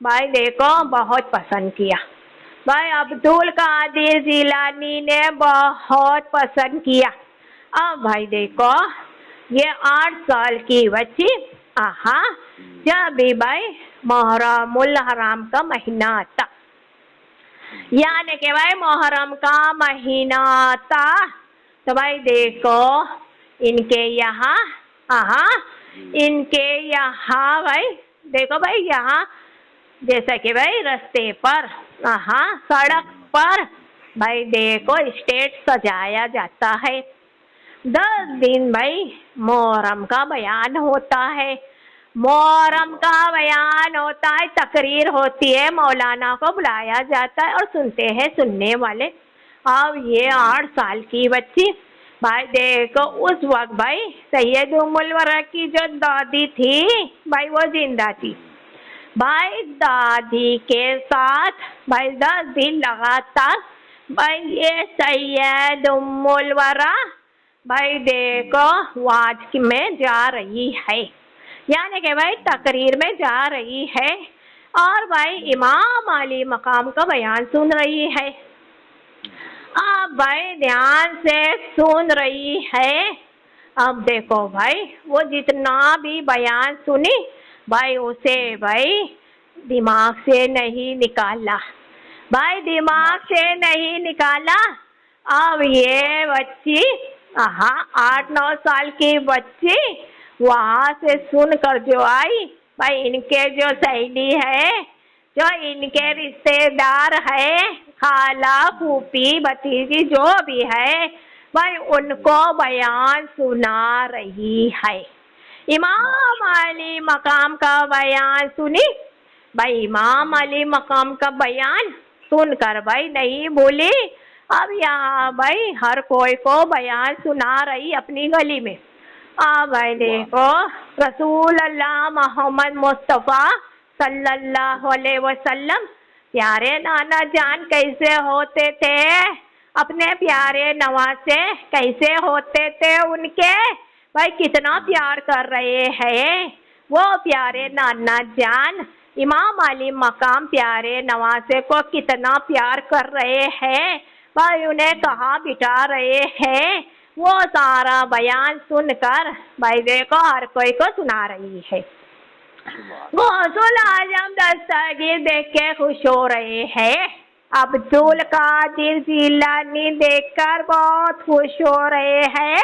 भाई देखो बहुत पसंद किया। भाई अब्दुल कादिर जिलानी ने बहुत पसंद किया। अब भाई देखो ये 8 साल की बच्ची जब भी भाई मुहर्रमुल हराम का महीना आता, यानी कि भाई मुहर्रम का महीना आता, तो भाई देखो इनके यहाँ भाई देखो भाई यहाँ जैसा कि भाई रास्ते पर सड़क पर भाई देखो स्टेज सजाया जाता है। 10 दिन भाई मुहर्रम का बयान होता है, मुहर्रम का बयान होता है, तकरीर होती है, मौलाना को बुलाया जाता है और सुनते हैं सुनने वाले। अब ये 8 साल की बच्ची भाई देखो उस वक्त भाई सैयद उम्मुल वरा की जो दादी थी भाई वो जिंदा थी। भाई दादी के साथ भाई 10 दिन लगातार भाई ये सैयद उम्मुल वरा भाई देखो वाज में जा रही है, यानी कि भाई तकरीर में जा रही है और भाई इमाम अली मकाम का बयान सुन रही है। अब भाई ध्यान से सुन रही है। अब देखो भाई वो जितना भी बयान सुनी भाई उसे भाई दिमाग से नहीं निकाला, भाई दिमाग से नहीं निकाला। अब ये बच्ची 8-9 साल की बच्ची वहाँ से सुन कर जो आई भाई इनके जो सहेली है, जो इनके रिश्तेदार है, खाला फूफी भतीजी जो भी है भाई उनको बयान सुना रही है। इमाम अली मकाम का बयान सुनी भाई, इमाम अली मकाम का बयान सुनकर भाई नहीं बोली। अब यहाँ भाई हर कोई को बयान सुना रही अपनी गली में। भाई देखो रसूल अल्लाह मोहम्मद मुस्तफ़ा सल्लल्लाहु अलैहि वसल्लम प्यारे नाना जान कैसे होते थे, अपने प्यारे नवाज से कैसे होते थे, उनके भाई कितना प्यार कर रहे हैं वो प्यारे नाना जान। इमाम अली मकाम प्यारे नवासे को कितना प्यार कर रहे हैं भाई उन्हें कहाँ बिठा रहे हैं, वो सारा बयान सुनकर भाई देखो हर कोई को सुना रही है। गौसुल आजम दस्तगीर देख के खुश हो रहे हैं, अब्दुल कादिर जिलानी देखकर बहुत खुश हो रहे हैं।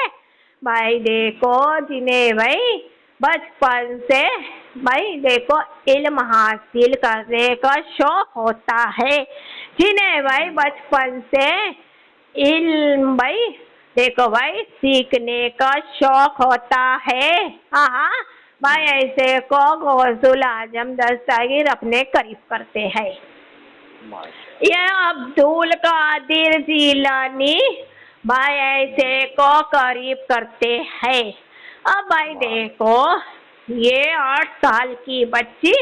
भाई देखो जिन्हें भाई बचपन से भाई देखो इल्म हासिल करने का शौक होता है, जिन्हें भाई बचपन से इल्म भाई देखो भाई सीखने का शौक होता है। हाँ भाई ऐसे को गौसुल आजम दस्तगीर अपने करीब करते हैं। ये अब्दुल कादिर जिलानी भाई ऐसे को करीब करते हैं। अब भाई देखो ये 8 साल की बच्ची,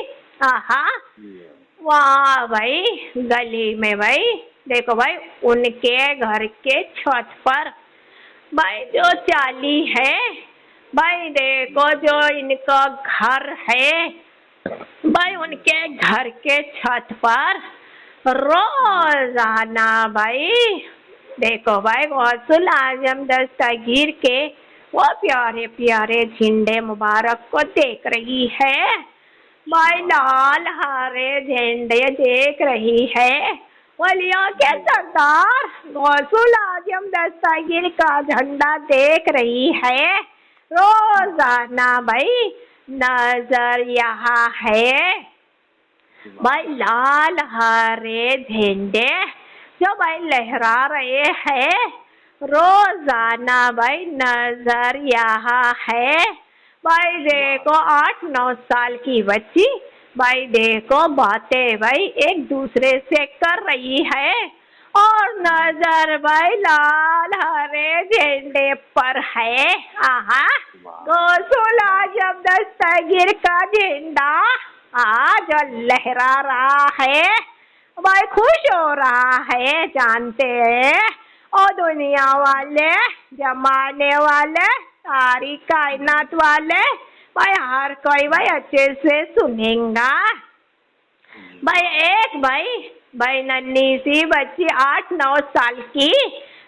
वाह भाई गली में भाई देखो भाई उनके घर के छत पर भाई जो चाली है, भाई देखो जो इनका घर है, भाई उनके घर के छत पर रोजाना भाई देखो भाई गौसुल आजम दस्तगीर के वो प्यारे प्यारे झंडे मुबारक को देख रही है। भाई लाल हरे झंडे देख रही है। वलियों के सरदार गौसुल आजम दस्तगीर का झंडा देख रही है। रोजाना भाई नजर यहाँ है भाई लाल हरे झंडे जो भाई लहरा रहे हैं, रोजाना भाई नजर यहाँ है। भाई देखो 8-9 साल की बच्ची भाई देखो बातें भाई एक दूसरे से कर रही है और नजर भाई लाल हरे झंडे पर है। गौसुल आजम दस्तगीर का झंडा आज लहरा रहा है, भाई खुश हो रहा है। जानते हैं और दुनिया वाले जमाने वाले सारी कायनात वाले भाई हर कोई भाई अच्छे से सुनेगा। भाई भाई नन्ही सी बच्ची 8-9 साल की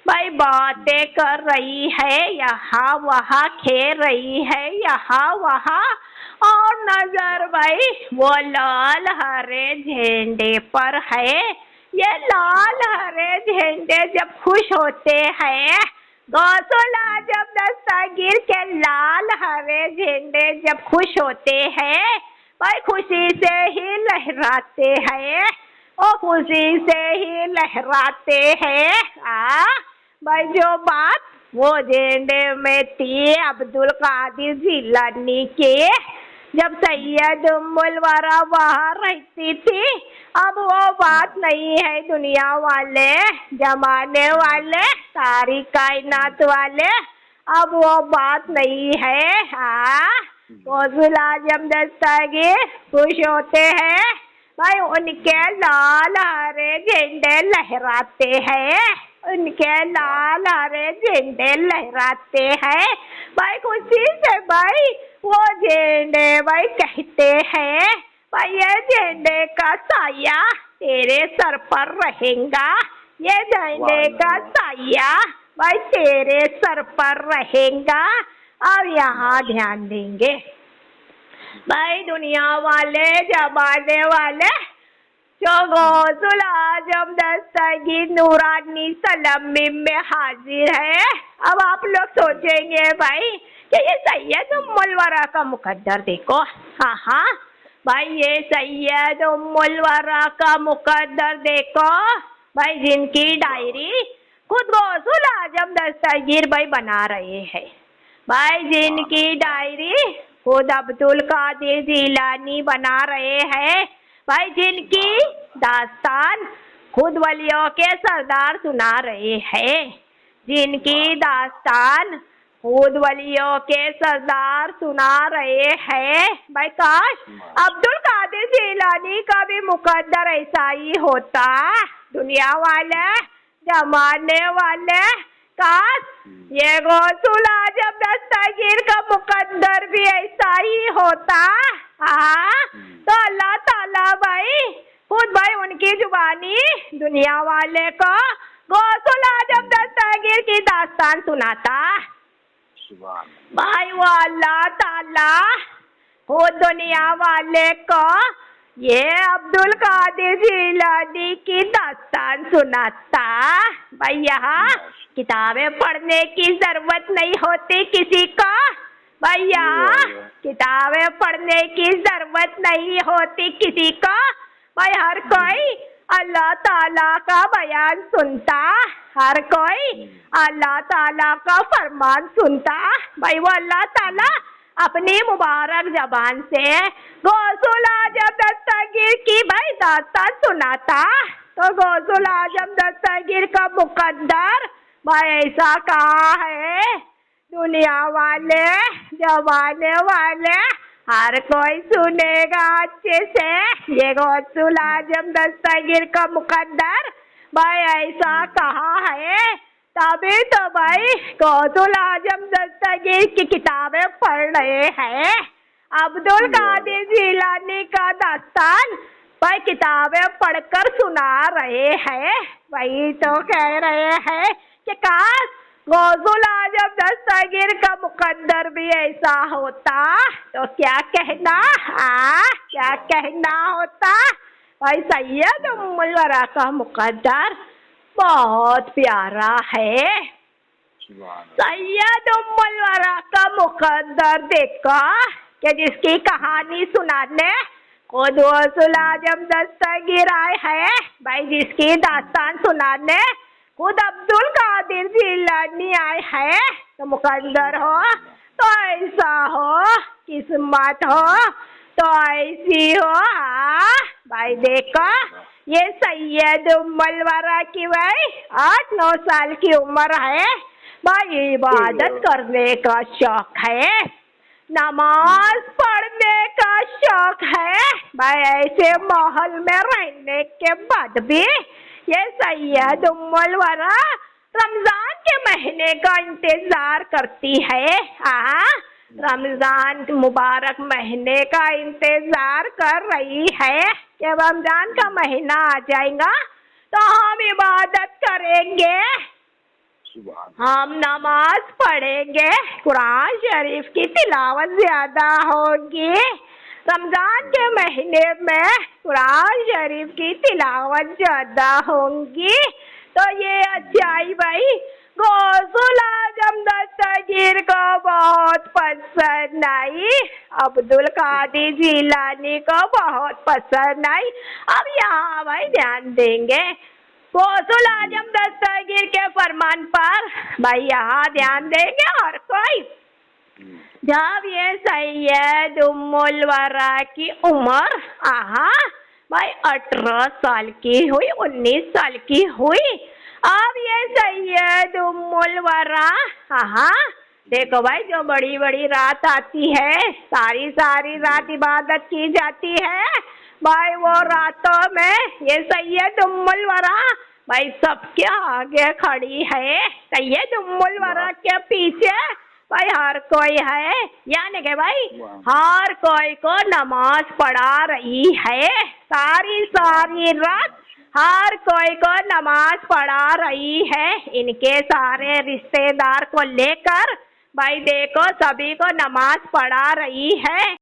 भाई बातें कर रही है, यहाँ वहाँ खेल रही है, यहाँ वहाँ, और नजर भाई वो लाल हरे झंडे पर है। ये लाल हरे झंडे जब खुश होते हैं, गौसुल आजम दस्तगीर के लाल हरे झंडे जब खुश होते हैं भाई खुशी से ही लहराते हैं, और खुशी से ही लहराते हैं। भाई जो बात वो झंडे में थी अब्दुल कादिर जिलानी के, जब सैयद उम्मुल वरा वहाँ रहती थी, अब वो बात नहीं है। दुनिया वाले जमाने वाले सारी कायनात वाले अब वो बात नहीं है। गौसुल आजम दस्तगीर खुश होते हैं भाई उनके लाल हरे झंडे लहराते हैं, उनके लाल हरे झंडे लहराते हैं। भाई खुशी से भाई वो झंडे भाई कहते हैं भाई ये झंडे का साया तेरे सर पर रहेगा, ये झंडे का साया भाई तेरे सर पर रहेगा। अब यहाँ ध्यान देंगे भाई दुनिया वाले जमाने वाले जो गौसुल आजम दस्तगीर नूरानी सलमी में हाजिर है। अब आप लोग सोचेंगे भाई कि ये सैयद उम्मुल वरा का मुकद्दर देखो। भाई ये सैयद उम्मुल वरा का मुकद्दर देखो भाई, जिनकी डायरी खुद गौसुल आजम दस्तगीर भाई बना रहे हैं। भाई जिनकी डायरी खुद अब्दुल कादिर जिलानी बना रहे हैं। भाई जिनकी दास्तान खुद वलियों के सरदार सुना रहे हैं, जिनकी दास्तान खुद वलियों के सरदार सुना रहे हैं। भाई काश अब्दुल कादिर जिलानी का भी मुकद्दर ऐसा ही होता। दुनिया वाले जमाने वाले काश ये गौसुल आजम दस्तगीर का मुकद्दर भी ऐसा ही होता। तो अल्लाह ताला भाई खुद भाई उनकी जुबानी दुनिया वाले को गौसुल आजम दस्तगीर की दास्तान सुनाता। भाई वो अल्लाह ताला खुद दुनिया वाले को ये अब्दुल कादिर जिलानी की दास्तान सुनाता। भाई यहाँ किताबें पढ़ने की जरूरत नहीं होती किसी को। भाई यहाँ किताबें पढ़ने की जरूरत नहीं होती किसी को। भाई हर कोई अल्लाह ताला का बयान सुनता, हर कोई अल्लाह ताला का फरमान सुनता। भाई वो अल्लाह ताला अपनी मुबारक जबान से गौसुल आजम दस्तगीर की भाई दास्तान सुनाता। तो गौसुल आजम दस्तगीर का मुकद्दर भाई ऐसा कहा है, दुनिया वाले जमाने वाले हर कोई सुनेगा अच्छे से। ये गौसुल आजम दस्तगीर का मुकद्दर भाई ऐसा कहा है, तभी तो भाई गौसुल आजम दस्तगीर की किताबें पढ़ रहे हैं। अब्दुल कादिर जिलानी का दास्तान भाई किताबें पढ़कर सुना रहे हैं। वही तो कह रहे हैं कि काश गौसुल आजम दस्तगीर का मुकद्दर भी ऐसा होता तो क्या कहना, क्या कहना होता। भाई सैयद उम्मुल वरा का मुकद्दर बहुत प्यारा है। सैयद उम्मुल वरा का मुकद्दर देखा कि जिसकी कहानी सुनाने खुद गौसुल आजम दस्तगीर आए हैं। भाई जिसकी दास्तान सुनाने खुद अब्दुल कादिर जिलानी आए हैं। तो मुकद्दर हो तो ऐसा हो, किस्मत हो तो ऐसी हो। भाई देखो ये सैयद उम्मुल वरा की भाई 8-9 साल की उम्र है। भाई इबादत करने का शौक है, नमाज पढ़ने का शौक है। भाई ऐसे माहौल में रहने के बाद भी ये सैयद उम्मुल वरा रमजान के महीने का इंतजार करती है। रमजान मुबारक महीने का इंतजार कर रही है कि रमजान का महीना आ जाएगा तो हम इबादत करेंगे, हम नमाज पढ़ेंगे, कुरान शरीफ की तिलावत ज्यादा होगी। रमजान के महीने में कुरान शरीफ की तिलावत ज्यादा होंगी। तो ये अच्छाई भाई गौसुल आजम दस्तगीर को बहुत पसंद आई, अब्दुल कादिर जिलानी को बहुत पसंद आई। अब यहाँ भाई ध्यान देंगे गौसुल आजम दस्तगीर के फरमान पर। भाई यहाँ ध्यान देंगे हर कोई। जब ये सैयद उम्मुल वरा की उम्र भाई 18 साल की हुई, 19 साल की हुई। अब ये सैयद उम्मुल वरा देखो भाई जो बड़ी बड़ी रात आती है, सारी सारी रात इबादत की जाती है। भाई वो रातों में ये सैयद उम्मुल वरा भाई सबके आगे खड़ी है, सैयद उम्मुल वरा के पीछे भाई हर कोई है। यानी कि भाई हर कोई को नमाज पढ़ा रही है, सारी सारी रात हर कोई को नमाज पढ़ा रही है। इनके सारे रिश्तेदार को लेकर भाई देखो सभी को नमाज पढ़ा रही है।